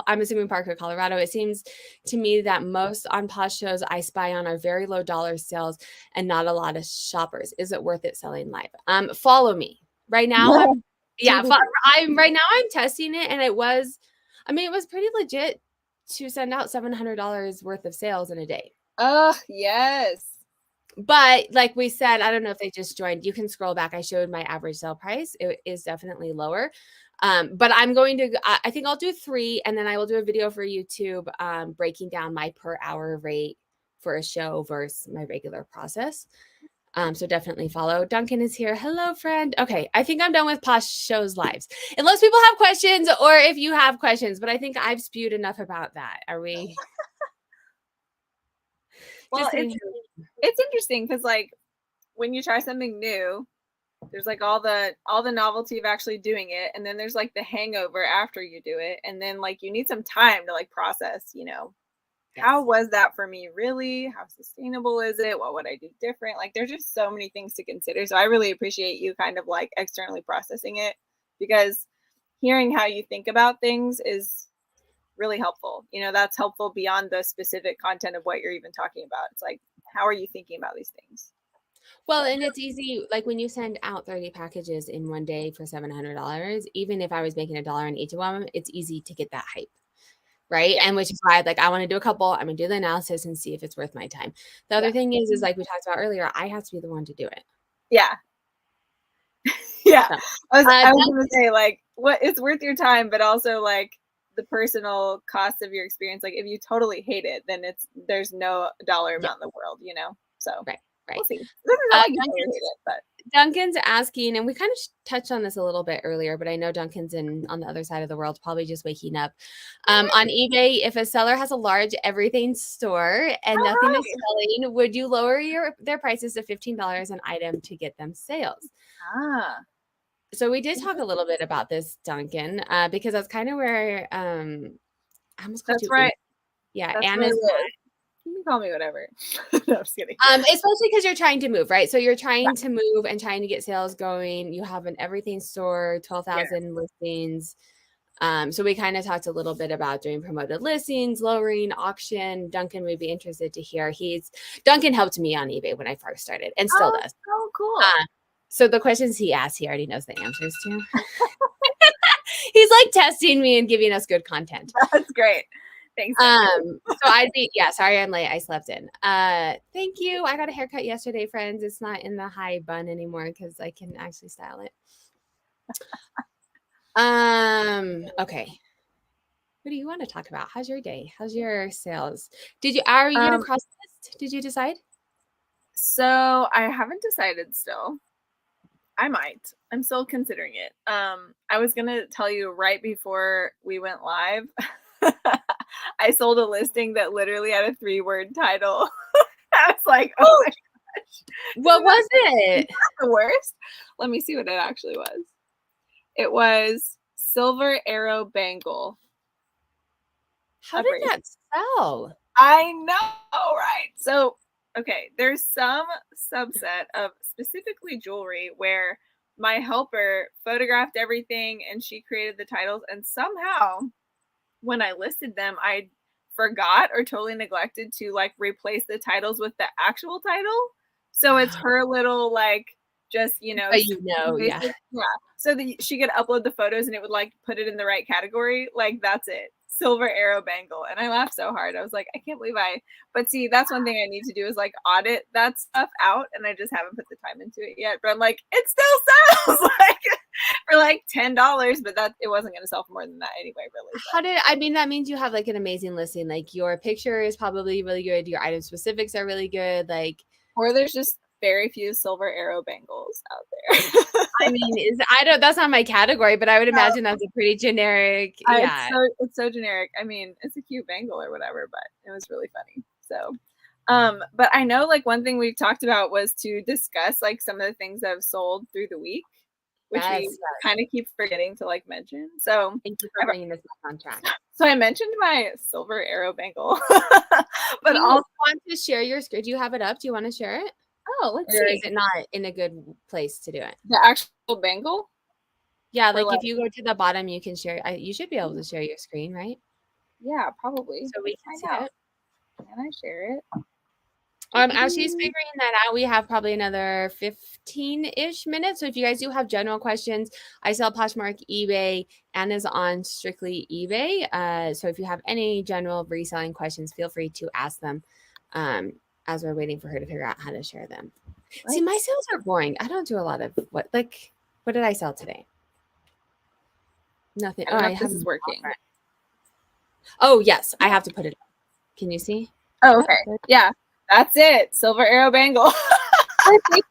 I'm assuming Parker, Colorado. It seems to me that most on Posh shows I spy on are very low dollar sales and not a lot of shoppers. Is it worth it selling live? Follow me right now. I'm testing it and it was pretty legit to send out $700 worth of sales in a day. Oh, yes. But like we said, I don't know if they just joined. You can scroll back. I showed my average sale price. It is definitely lower. But I think I'll do 3 and then I will do a video for YouTube breaking down my per hour rate for a show versus my regular process. So definitely follow. Duncan is here. Hello, friend. Okay. I think I'm done with Posh shows lives. Unless people have questions or if you have questions, but I think I've spewed enough about that. Are we? Well, it's interesting because like when you try something new, there's like all the novelty of actually doing it, and then there's like the hangover after you do it, and then like you need some time to like process, how was that for me really? How sustainable is it? What would I do different? Like there's just so many things to consider. So I really appreciate you kind of like externally processing it because hearing how you think about things is really helpful. That's helpful beyond the specific content of what you're even talking about. It's like, how are you thinking about these things? Well, and it's easy. Like when you send out 30 packages in one day for $700, even if I was making $1 on each of them, it's easy to get that hype. Right. Yeah. And which is why like I want to do a couple. I'm going to do the analysis and see if it's worth my time. The other thing is like we talked about earlier, I have to be the one to do it. Yeah. Yeah. So, I was going to say like it's worth your time, but also like the personal cost of your experience. Like if you totally hate it, then there's no dollar amount in the world, So right. We'll see. Duncan's asking, and we kind of touched on this a little bit earlier, but I know Duncan's on the other side of the world, probably just waking up. On eBay, if a seller has a large everything store and nothing is selling, would you lower their prices to $15 an item to get them sales? So we did talk a little bit about this, Duncan, because that's kind of where I almost called you. Right. Yeah, Anna's. You can call me whatever. No, I'm just kidding. Especially because you're trying to move, right? So you're trying to move and trying to get sales going. You have an everything store, 12,000 listings. So we kind of talked a little bit about doing promoted listings, lowering auction. Duncan would be interested to hear. Duncan helped me on eBay when I first started and still does. Oh, cool. So the questions he asked, he already knows the answers to. He's like testing me and giving us good content. That's great. Thanks. Sorry I'm late. I slept in. Thank you. I got a haircut yesterday, friends. It's not in the high bun anymore because I can actually style it. Okay. What do you want to talk about? How's your day? How's your sales? Are you gonna cross list? Did you decide? So I haven't decided still. I might. I'm still considering it. I was gonna tell you right before we went live. I sold a listing that literally had a 3-word title. I was like, oh my gosh. What was it? The worst. Let me see what it actually was. It was silver arrow bangle. How did that sell? I know, right? So, okay, there's some subset of specifically jewelry where my helper photographed everything and she created the titles, and somehow when I listed them, I forgot or totally neglected to like replace the titles with the actual title. So it's her little like just yeah. basic, yeah. So that she could upload the photos and it would like put it in the right category. Like that's it. Silver arrow bangle. And I laughed so hard. I was like, I can't believe but see, that's one thing I need to do is like audit that stuff out. And I just haven't put the time into it yet. But I'm like, it still sells like for like $10, but that it wasn't going to sell for more than that anyway, really. I mean, that means you have like an amazing listing. Like your picture is probably really good. Your item specifics are really good. Like, or there's just very few silver arrow bangles out there. I mean, that's not my category, but I would imagine that's a pretty generic. Yeah. It's so generic. I mean, it's a cute bangle or whatever, but it was really funny. So, but I know like one thing we talked about was to discuss like some of the things that have sold through the week, which we kind of keep forgetting to like mention. So thank you for bringing this back on track. So I mentioned my silver arrow bangle, but also want to share your screen. Do you have it up? Do you want to share it? Oh, let's see. Or is it not in a good place to do it? The actual bangle? Yeah, like if you go to the bottom, you can share. You should be able to share your screen, right? Yeah, probably. So we can see it. Can I share it? As she's figuring that out, we have probably another 15-ish minutes. So if you guys do have general questions, I sell Poshmark eBay and is on strictly eBay. So if you have any general reselling questions, feel free to ask them as we're waiting for her to figure out how to share them. Right. See, my sales are boring. I don't do a lot of what did I sell today? Nothing. I this is working. Oh, yes. I have to put it up. Can you see? Oh, okay. Yeah. That's it. Silver arrow bangle. For $15?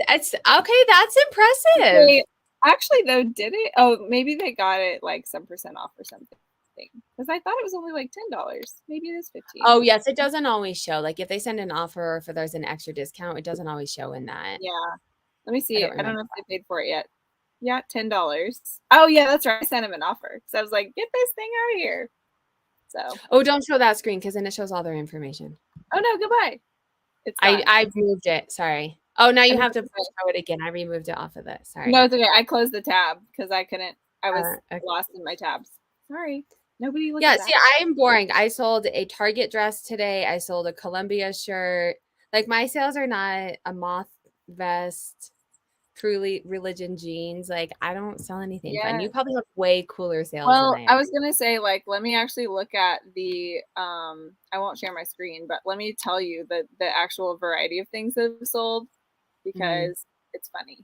It's okay. That's impressive. They actually, though, did it? Oh, maybe they got it like some % off or something. Because I thought it was only like $10. Maybe it is $15. Oh, yes. It doesn't always show. Like if they send an offer or if there's an extra discount, it doesn't always show in that. Yeah. Let me see. I don't know if they paid for it yet. Yeah, $10. Oh, yeah, that's right. I sent him an offer. So I was like, get this thing out of here. So. Oh, don't show that screen because then it shows all their information. Oh, no, goodbye. I've moved it. Sorry. Oh, now you have to show it again. I removed it off of it. Sorry. No, it's okay. I closed the tab because I was lost in my tabs. Sorry. Nobody looked at that. See, I'm boring. I sold a Target dress today. I sold a Columbia shirt. Like my sales are not a moth vest, truly religion jeans. Like I don't sell anything fun. You probably have way cooler sales. Well, I was gonna say, like, let me actually look at the I won't share my screen, but let me tell you the actual variety of things that have sold because it's funny.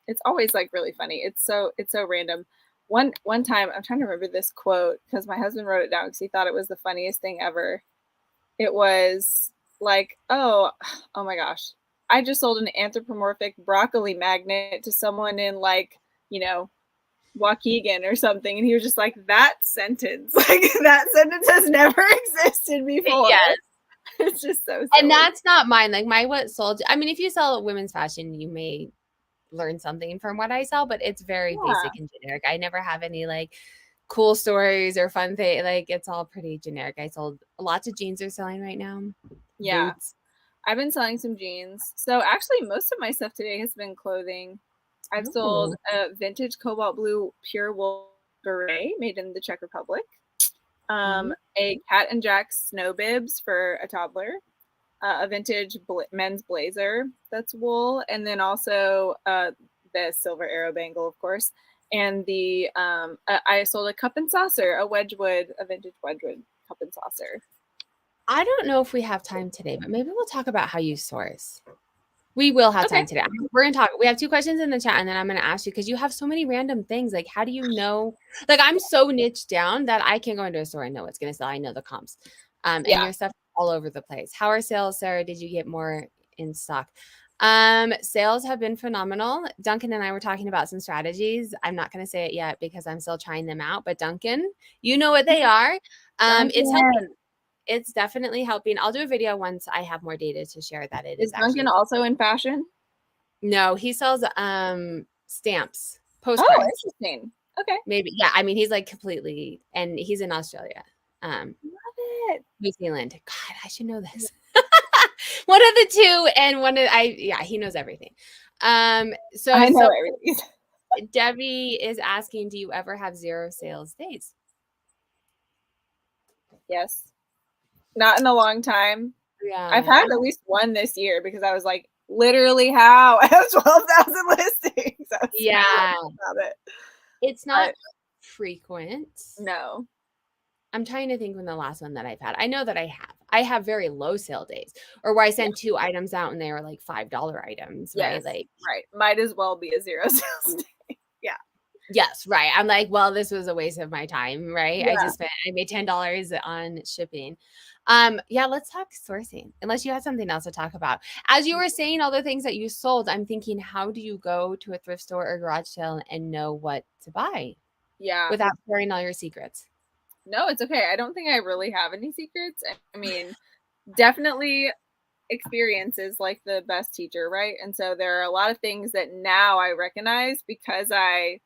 It's always like really funny. It's so random. One time, I'm trying to remember this quote because my husband wrote it down because he thought it was the funniest thing ever. It was like, oh my gosh. I just sold an anthropomorphic broccoli magnet to someone in like, Waukegan or something. And he was just like, that sentence has never existed before. Yes. It's just so silly. And that's not mine. Like what sold, I mean, if you sell women's fashion, you may learn something from what I sell, but it's very basic and generic. I never have any like cool stories or fun thing. Like it's all pretty generic. I sold lots of jeans are selling right now. Yeah. Boots. I've been selling some jeans. So actually most of my stuff today has been clothing. I've sold a vintage cobalt blue pure wool beret made in the Czech Republic. A Cat and Jack snow bibs for a toddler. A vintage men's blazer that's wool, and then also the silver arrow bangle, of course. And the I sold a cup and saucer, a vintage Wedgwood cup and saucer. I don't know if we have time today, but maybe we'll talk about how you source. We will have time today. We're going to talk. We have 2 questions in the chat, and then I'm going to ask you because you have so many random things. Like, how do you know? Like, I'm so niched down that I can go into a store and know what's going to sell. I know the comps. And your stuff all over the place. How are sales, Sarah? Did you get more in stock? Sales have been phenomenal. Duncan and I were talking about some strategies. I'm not going to say it yet because I'm still trying them out. But Duncan, you know what they are. It's helping. it's definitely helping. I'll do a video once I have more data to share that it Is is Duncan actually. also in fashion? No, he sells stamps, Oh, postcards. interesting. Okay. Maybe. Yeah, I mean, he's like completely, and he's in Australia. Love it. New Zealand. God, I should know this. One of the two, and yeah, he knows everything. I know So everything. Debbie is asking, do you ever have 0 sales days? Yes. Not in a long time. I've Yeah. had at least one this year because I was like, literally how? I have 12,000 listings. I was Yeah. about it. It's not frequent. No. I'm trying to think when the last one that I've had. I know that I have. I have very low sale days, or where I send 2 items out and they are like $5 items, right? Yes. Like, right. Might as well be a 0 sales day. Yeah. yes, right. I'm like, well, this was a waste of my time, right? Yeah. I made $10 on shipping. Yeah, let's talk sourcing. Unless you had something else to talk about. As you were saying all the things that you sold, I'm thinking, how do you go to a thrift store or garage sale and know what to buy? Yeah. Without sharing all your secrets. No, it's okay. I don't think I really have any secrets. I mean, definitely experience is like the best teacher, right? And so there are a lot of things that now I recognize because I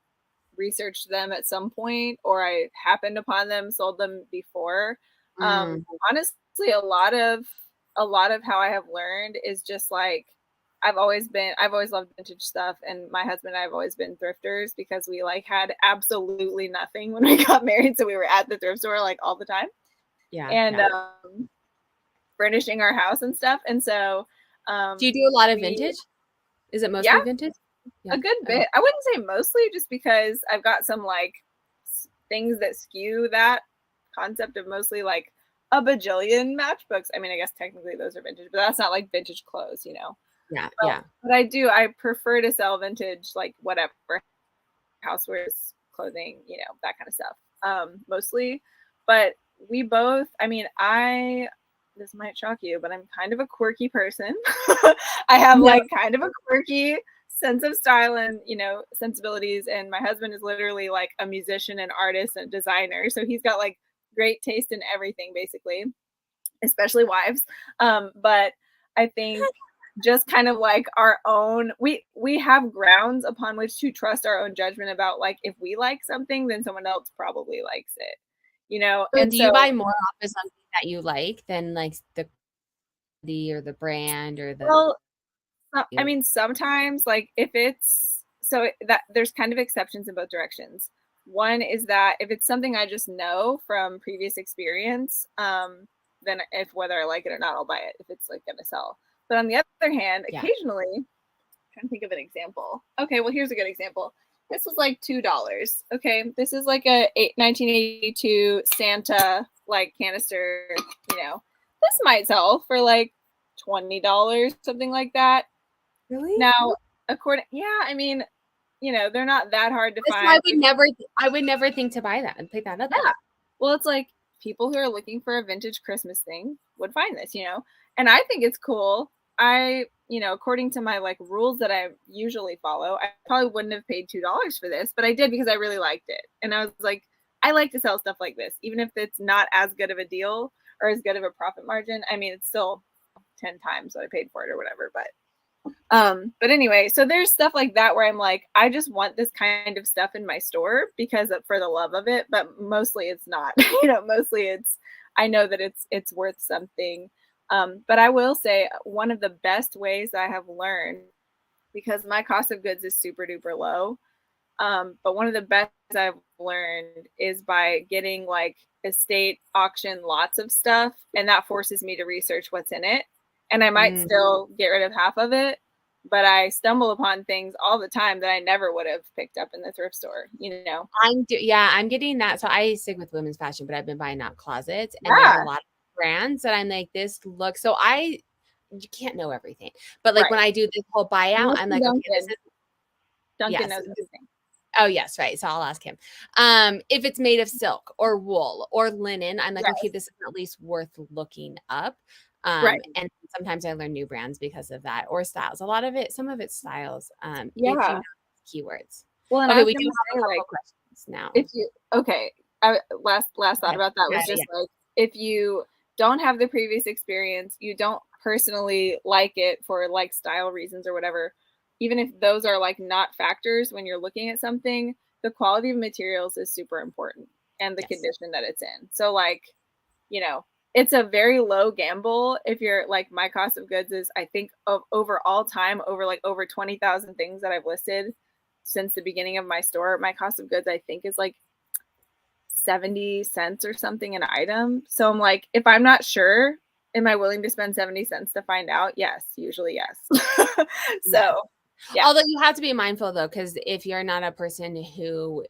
researched them at some point or I happened upon them, sold them before. Mm. Honestly, a lot of how I have learned is just like I've always loved vintage stuff, and my husband and I have always been thrifters because we like had absolutely nothing when we got married, so we were at the thrift store like all the time. Yeah. And Yeah. furnishing our house and stuff. And so Do you do a lot of vintage? Is it mostly vintage? Yeah, a good bit. I wouldn't say mostly, just because I've got some like things that skew that concept of mostly like a bajillion matchbooks. I mean, I guess technically those are vintage, but that's not like vintage clothes, Yeah. But, Yeah. but I prefer to sell vintage, like whatever, housewares, clothing, that kind of stuff, mostly. But we both, I mean, this might shock you, but I'm kind of a quirky person. I have like kind of a quirky sense of style and, sensibilities. And my husband is literally like a musician and artist and designer. So he's got like great taste in everything, basically, especially wives. But I think just kind of like our own, we have grounds upon which to trust our own judgment about like if we like something, then someone else probably likes it. So And do you buy more off of something that you like than like the brand or the? Well, I mean, sometimes like if it's that there's kind of exceptions in both directions. One is that if it's something I just know from previous experience, then if whether I like it or not, I'll buy it if it's like gonna sell. But on the other hand, occasionally, I'm trying to think of an example. Okay, well here's a good example. This was like $2. Okay, this is like a 1982 Santa like canister. This might sell for like $20, something like that. Really? Now, I mean, they're not that hard to find. I would never think to buy that and pick that up. Yeah. Well, it's like people who are looking for a vintage Christmas thing would find this, and I think it's cool. According to my like rules that I usually follow, I probably wouldn't have paid $2 for this, but I did because I really liked it. And I was like, I like to sell stuff like this, even if it's not as good of a deal or as good of a profit margin. I mean, it's still 10 times what I paid for it or whatever, but anyway, so there's stuff like that where I'm like, I just want this kind of stuff in my store because for the love of it, but mostly it's not. Mostly I know that it's worth something. But I will say one of the best ways I have learned, because my cost of goods is super duper low, but one of the best I've learned is by getting like estate auction lots of stuff, and that forces me to research what's in it. And I might still get rid of half of it, but I stumble upon things all the time that I never would have picked up in the thrift store, I'm getting that. So I stick with women's fashion, but I've been buying out closets, and there's a lot of brands that I'm like, this looks. So you can't know everything, but like when I do this whole buyout, I'm like, okay, this is Duncan knows everything. Oh yes, right. So I'll ask him. If it's made of silk or wool or linen, I'm like, okay, this is at least worth looking up. And sometimes I learn new brands because of that, or styles. Some of it's styles. If you know keywords. Well, and okay, we do have a couple questions now. Last thought about that was just like, if you don't have the previous experience, you don't personally like it for like style reasons or whatever, even if those are like not factors when you're looking at something, the quality of materials is super important and the Yes. condition that it's in. So like, you know, it's a very low gamble if you're like, my cost of goods is, I think, of over all time, over 20,000 things that I've listed since the beginning of my store. My cost of goods, I think, is like 70 cents or something an item. So I'm like, if I'm not sure, am I willing to spend 70 cents to find out? Yes, usually yes. So yeah. Although you have to be mindful though, because if you're not a person who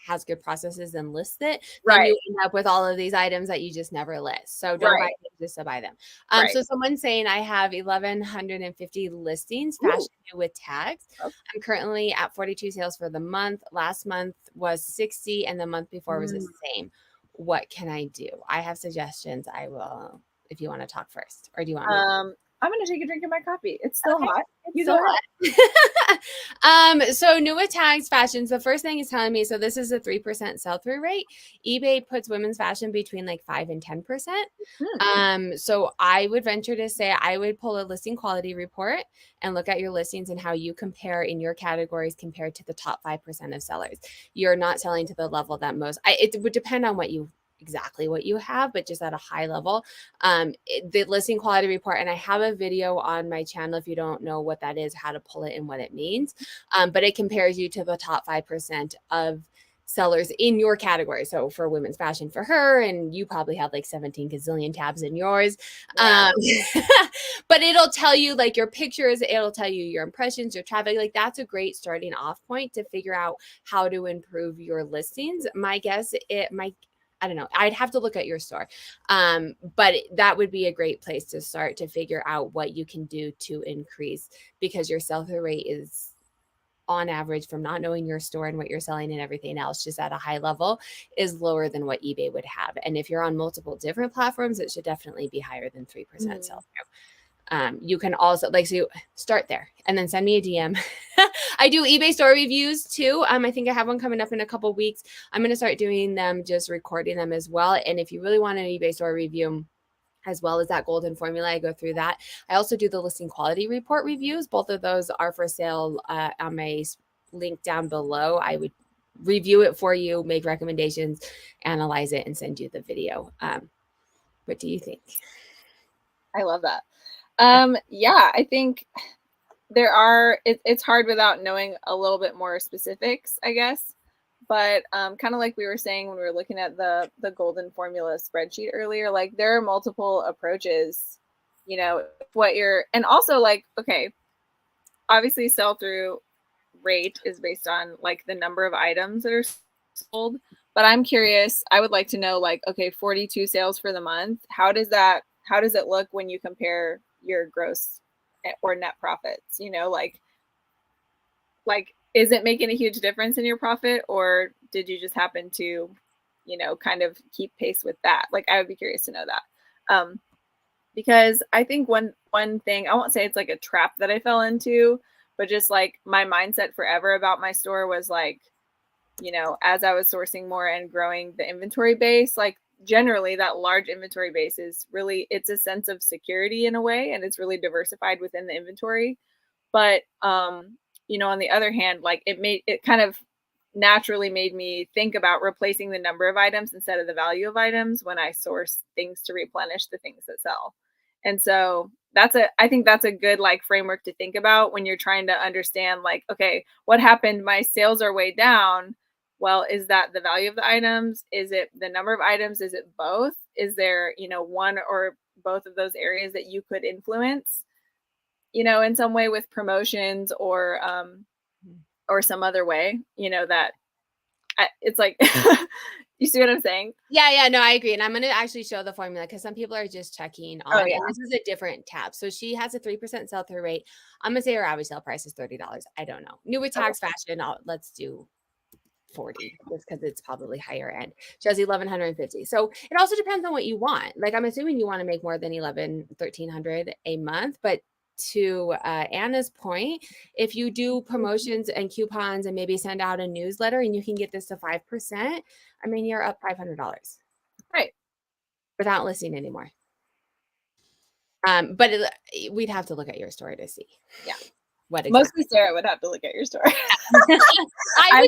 has good processes and lists it, then you Right. end up with all of these items that you just never list. So don't buy Right. things just to buy them. Right. So someone's saying I have 1,150 listings, Ooh. fashion with tags. Okay. I'm currently at 42 sales for the month. Last month was 60, and the month before was the same. What can I do? I have suggestions. I will, if you want to talk first, or do you want me to? I'm gonna take a drink of my coffee. It's still Okay. hot. You It's go so hot. So new with tags fashions, the first thing is telling me, so this is a 3% sell-through rate. eBay puts women's fashion between like 5 and 10%. So I would venture to say I would pull a listing quality report and look at your listings and how you compare in your categories compared to the top 5% of sellers. You're not selling to the level that most, it would depend on exactly what you have, but just at a high level. The listing quality report, and I have a video on my channel if you don't know what that is, how to pull it and what it means. But it compares you to the top 5% of sellers in your category. So for women's fashion for her, and you probably have like 17 gazillion tabs in yours. Yeah. But it'll tell you like your pictures, it'll tell you your impressions, your traffic. Like that's a great starting off point to figure out how to improve your listings. My guess, I don't know. I'd have to look at your store. But that would be a great place to start to figure out what you can do to increase, because your sell-through rate is on average, from not knowing your store and what you're selling and everything else, just at a high level, is lower than what eBay would have. And if you're on multiple different platforms, it should definitely be higher than 3% sell-through. You can also so start there and then send me a DM. I do eBay store reviews too. I think I have one coming up in a couple weeks. I'm going to start doing them, just recording them as well. And if you really want an eBay store review, as well as that golden formula, I go through that. I also do the listing quality report reviews. Both of those are for sale on my link down below. I would review it for you, make recommendations, analyze it, and send you the video. What do you think? I love that. Yeah, I think it's hard without knowing a little bit more specifics, I guess. But kind of like we were saying when we were looking at the golden formula spreadsheet earlier, like there are multiple approaches, and also like, okay, obviously sell through rate is based on like the number of items that are sold. But I'm curious, I would like to know, like, okay, 42 sales for the month. How does it look when you compare your gross or net profits? Like is it making a huge difference in your profit, or did you just happen to, kind of keep pace with that? Like, I would be curious to know that. Because I think one thing, I won't say it's like a trap that I fell into, but just like my mindset forever about my store was like, as I was sourcing more and growing the inventory base, like generally that large inventory base is really, it's a sense of security in a way, and it's really diversified within the inventory. But on the other hand, like it kind of naturally made me think about replacing the number of items instead of the value of items when I source things to replenish the things that sell. And so I think that's a good like framework to think about when you're trying to understand, like, okay, what happened? My sales are way down. Well, is that the value of the items? Is it the number of items? Is it both? Is there, one or both of those areas that you could influence, in some way with promotions or some other way, that it's like, you see what I'm saying? Yeah, no, I agree. And I'm going to actually show the formula, because some people are just checking on, Yeah. and this is a different tab. So she has a 3% sell-through rate. I'm going to say her average sale price is $30. I don't know. New with tax fashion, let's do 40, just because it's probably higher end. She has 1,150. So it also depends on what you want. Like, I'm assuming you want to make more than 1,300 a month, but to Anna's point, if you do promotions and coupons and maybe send out a newsletter and you can get this to 5%, I mean, you're up $500. Right. Without listing anymore. But we'd have to look at your store to see. Yeah. What exactly. Mostly Sarah would have to look at your store. I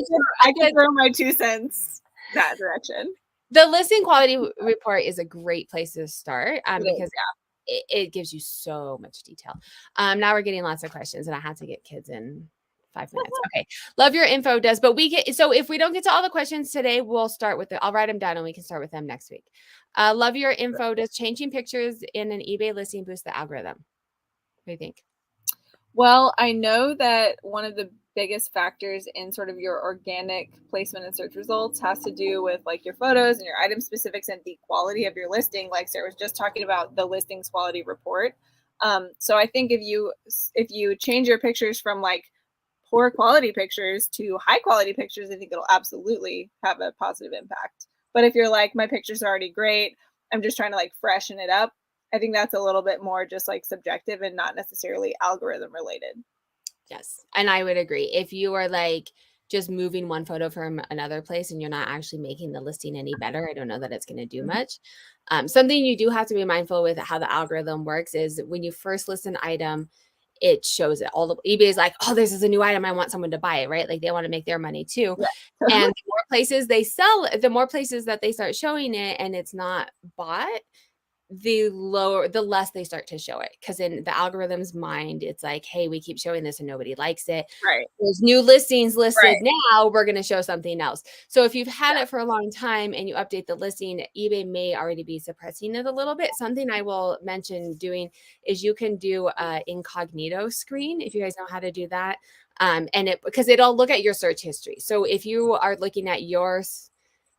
could throw my 2 cents that direction. The listing quality report is a great place to start because it gives you so much detail. Now we're getting lots of questions and I have to get kids in 5 minutes. Okay. Love your info, Des. But so if we don't get to all the questions today, we'll start with I'll write them down and we can start with them next week. Love your info. Does changing pictures in an eBay listing boost the algorithm? What do you think? Well, I know that one of the biggest factors in sort of your organic placement and search results has to do with like your photos and your item specifics and the quality of your listing. Like Sarah was just talking about the listings quality report. So I think if you change your pictures from like poor quality pictures to high quality pictures, I think it'll absolutely have a positive impact. But if you're like, my pictures are already great, I'm just trying to like freshen it up, I think that's a little bit more just like subjective and not necessarily algorithm related. Yes. And I would agree. If you are like just moving one photo from another place and you're not actually making the listing any better, I don't know that it's going to do much. Something you do have to be mindful with how the algorithm works is when you first list an item, it shows it. eBay is like, oh, this is a new item. I want someone to buy it, right? Like they want to make their money too. Yeah. And the more places they sell, the more places that they start showing it and it's not bought, the less they start to show it. Because in the algorithm's mind, it's like, hey, we keep showing this and nobody likes it. Right. There's new listings listed now. We're going to show something else. So if you've had it for a long time and you update the listing, eBay may already be suppressing it a little bit. Something I will mention doing is you can do an incognito screen if you guys know how to do that. Because it'll look at your search history. So if you are looking at yours,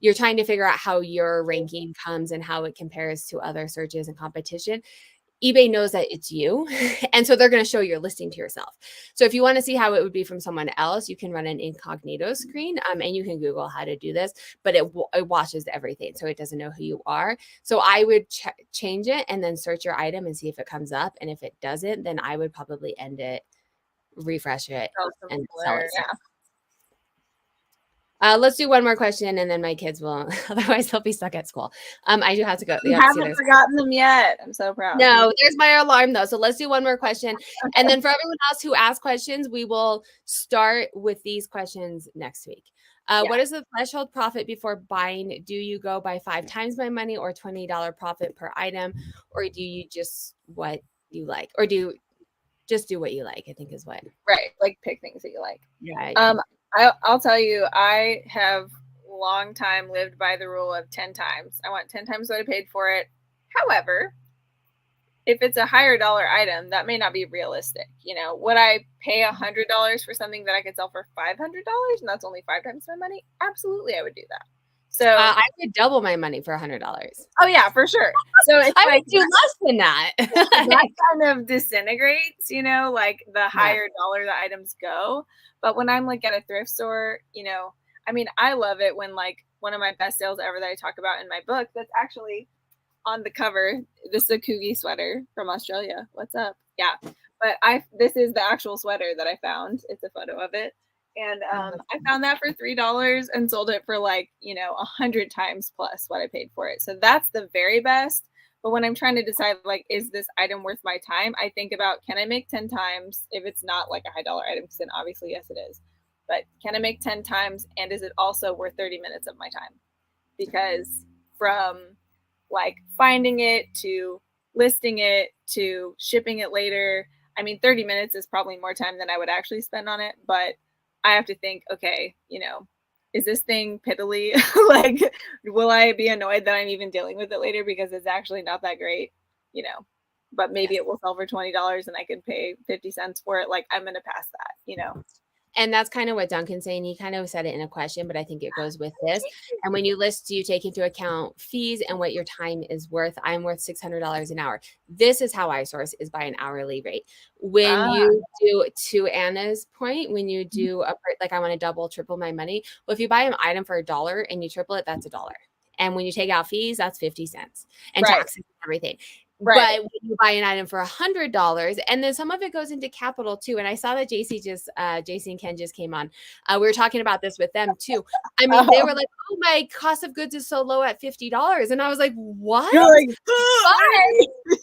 you're trying to figure out how your ranking comes and how it compares to other searches and competition. eBay knows that it's you. And so they're going to show your listing to yourself. So if you want to see how it would be from someone else, you can run an incognito screen and you can Google how to do this, but it watches everything. So it doesn't know who you are. So I would change it and then search your item and see if it comes up. And if it doesn't, then I would probably end it, refresh it, and sell it. Let's do one more question and then my kids will, otherwise they'll be stuck at school. I do have to go. You haven't forgotten them yet. I'm so proud. No, there's my alarm though. So let's do one more question. And then for everyone else who asked questions, we will start with these questions next week. What is the threshold profit before buying? Do you go by 5 times my money or $20 profit per item? Or do you just what you like? Or do you just do what you like, I think is what. Right. Like pick things that you like. Yeah. I'll tell you, I have long time lived by the rule of 10 times. I want 10 times what I paid for it. However, if it's a higher dollar item, that may not be realistic. You know, would I pay $100 for something that I could sell for $500 and that's only 5 times my money? Absolutely, I would do that. So I would double my money for $100. Oh yeah, for sure. So it's I would do less than that. That kind of disintegrates, you know, like the higher dollar the items go. But when I'm like at a thrift store, you know, I mean, I love it when like one of my best sales ever that I talk about in my book, that's actually on the cover. This is a Coogie sweater from Australia. What's up? Yeah. But this is the actual sweater that I found. It's a photo of it. And I found that for $3 and sold it for like, you know, 100 times plus what I paid for it. So that's the very best. But when I'm trying to decide, like, is this item worth my time? I think about, can I make 10 times if it's not like a high dollar item? Because then obviously, yes, it is. But can I make 10 times? And is it also worth 30 minutes of my time? Because from like finding it to listing it to shipping it later, I mean, 30 minutes is probably more time than I would actually spend on it. But I have to think, okay, you know, is this thing piddly? Like, will I be annoyed that I'm even dealing with it later because it's actually not that great, you know, but maybe it will sell for $20 and I can pay 50 cents for it. Like, I'm going to pass that, you know? And that's kind of what Duncan's saying. He kind of said it in a question, but I think it goes with this. And when you list, you take into account fees and what your time is worth. I'm worth $600 an hour. This is how I source, is by an hourly rate. When you do, to Anna's point, when you do like I want to double, triple my money. Well, if you buy an item for $1 and you triple it, that's $1. And when you take out fees, that's 50 cents and taxes and everything. Right. But when you buy an item for $100, and then some of it goes into capital too. And I saw that JC and Ken just came on. We were talking about this with them too. I mean, they were like, "Oh, my cost of goods is so low at $50," and I was like, "What?" You're like,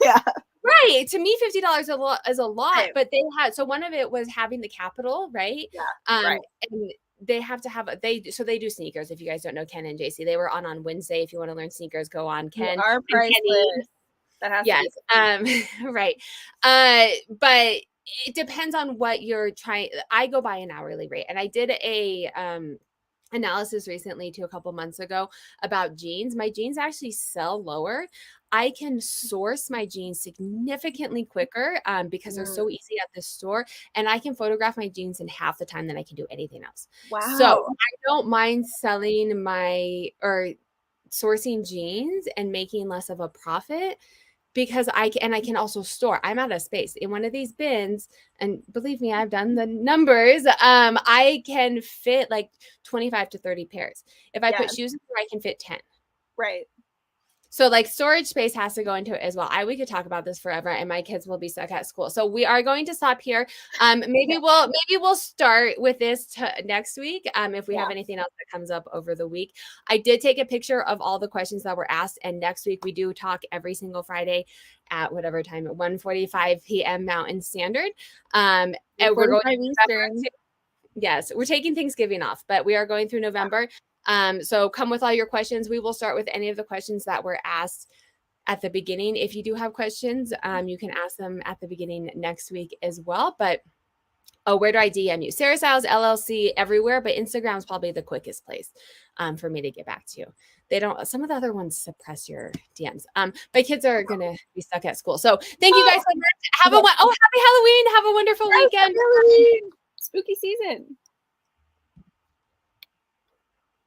yeah. Right. To me, $50 is a lot, Right. but they had, so one of it was having the capital, right? Yeah. Um, Right. and they have to have they do sneakers. If you guys don't know Ken and JC, they were on Wednesday. If you want to learn sneakers, go on You Ken are and Kenny. priceless. That has to Yes. be. Right. But it depends on what you're trying. I go by an hourly rate, and I did a analysis recently to a couple months ago about jeans. My jeans actually sell lower. I can source my jeans significantly quicker because they're so easy at the store, and I can photograph my jeans in half the time than I can do anything else. So Wow. I don't mind selling or sourcing jeans and making less of a profit because I can also store. I'm out of space in one of these bins, and believe me, I've done the numbers. I can fit like 25 to 30 pairs. If I Yeah. put shoes in there, I can fit 10. Right. So like storage space has to go into it as well. We could talk about this forever, and my kids will be stuck at school. So we are going to stop here. Maybe we'll start with this next week. If we have anything else that comes up over the week. I did take a picture of all the questions that were asked, and next week we do talk every single Friday at whatever time, at 1:45 p.m. Mountain Standard. And we're going Eastern. Yes, we're taking Thanksgiving off, but we are going through November. So come with all your questions. We will start with any of the questions that were asked at the beginning. If you do have questions, you can ask them at the beginning next week as well. But where do I DM you? Sarah Styles LLC everywhere, but Instagram is probably the quickest place for me to get back to you. They don't, some of the other ones suppress your DMs. But kids are gonna be stuck at school. So thank you guys so much. Happy Halloween. Have a wonderful weekend. Halloween. Spooky season.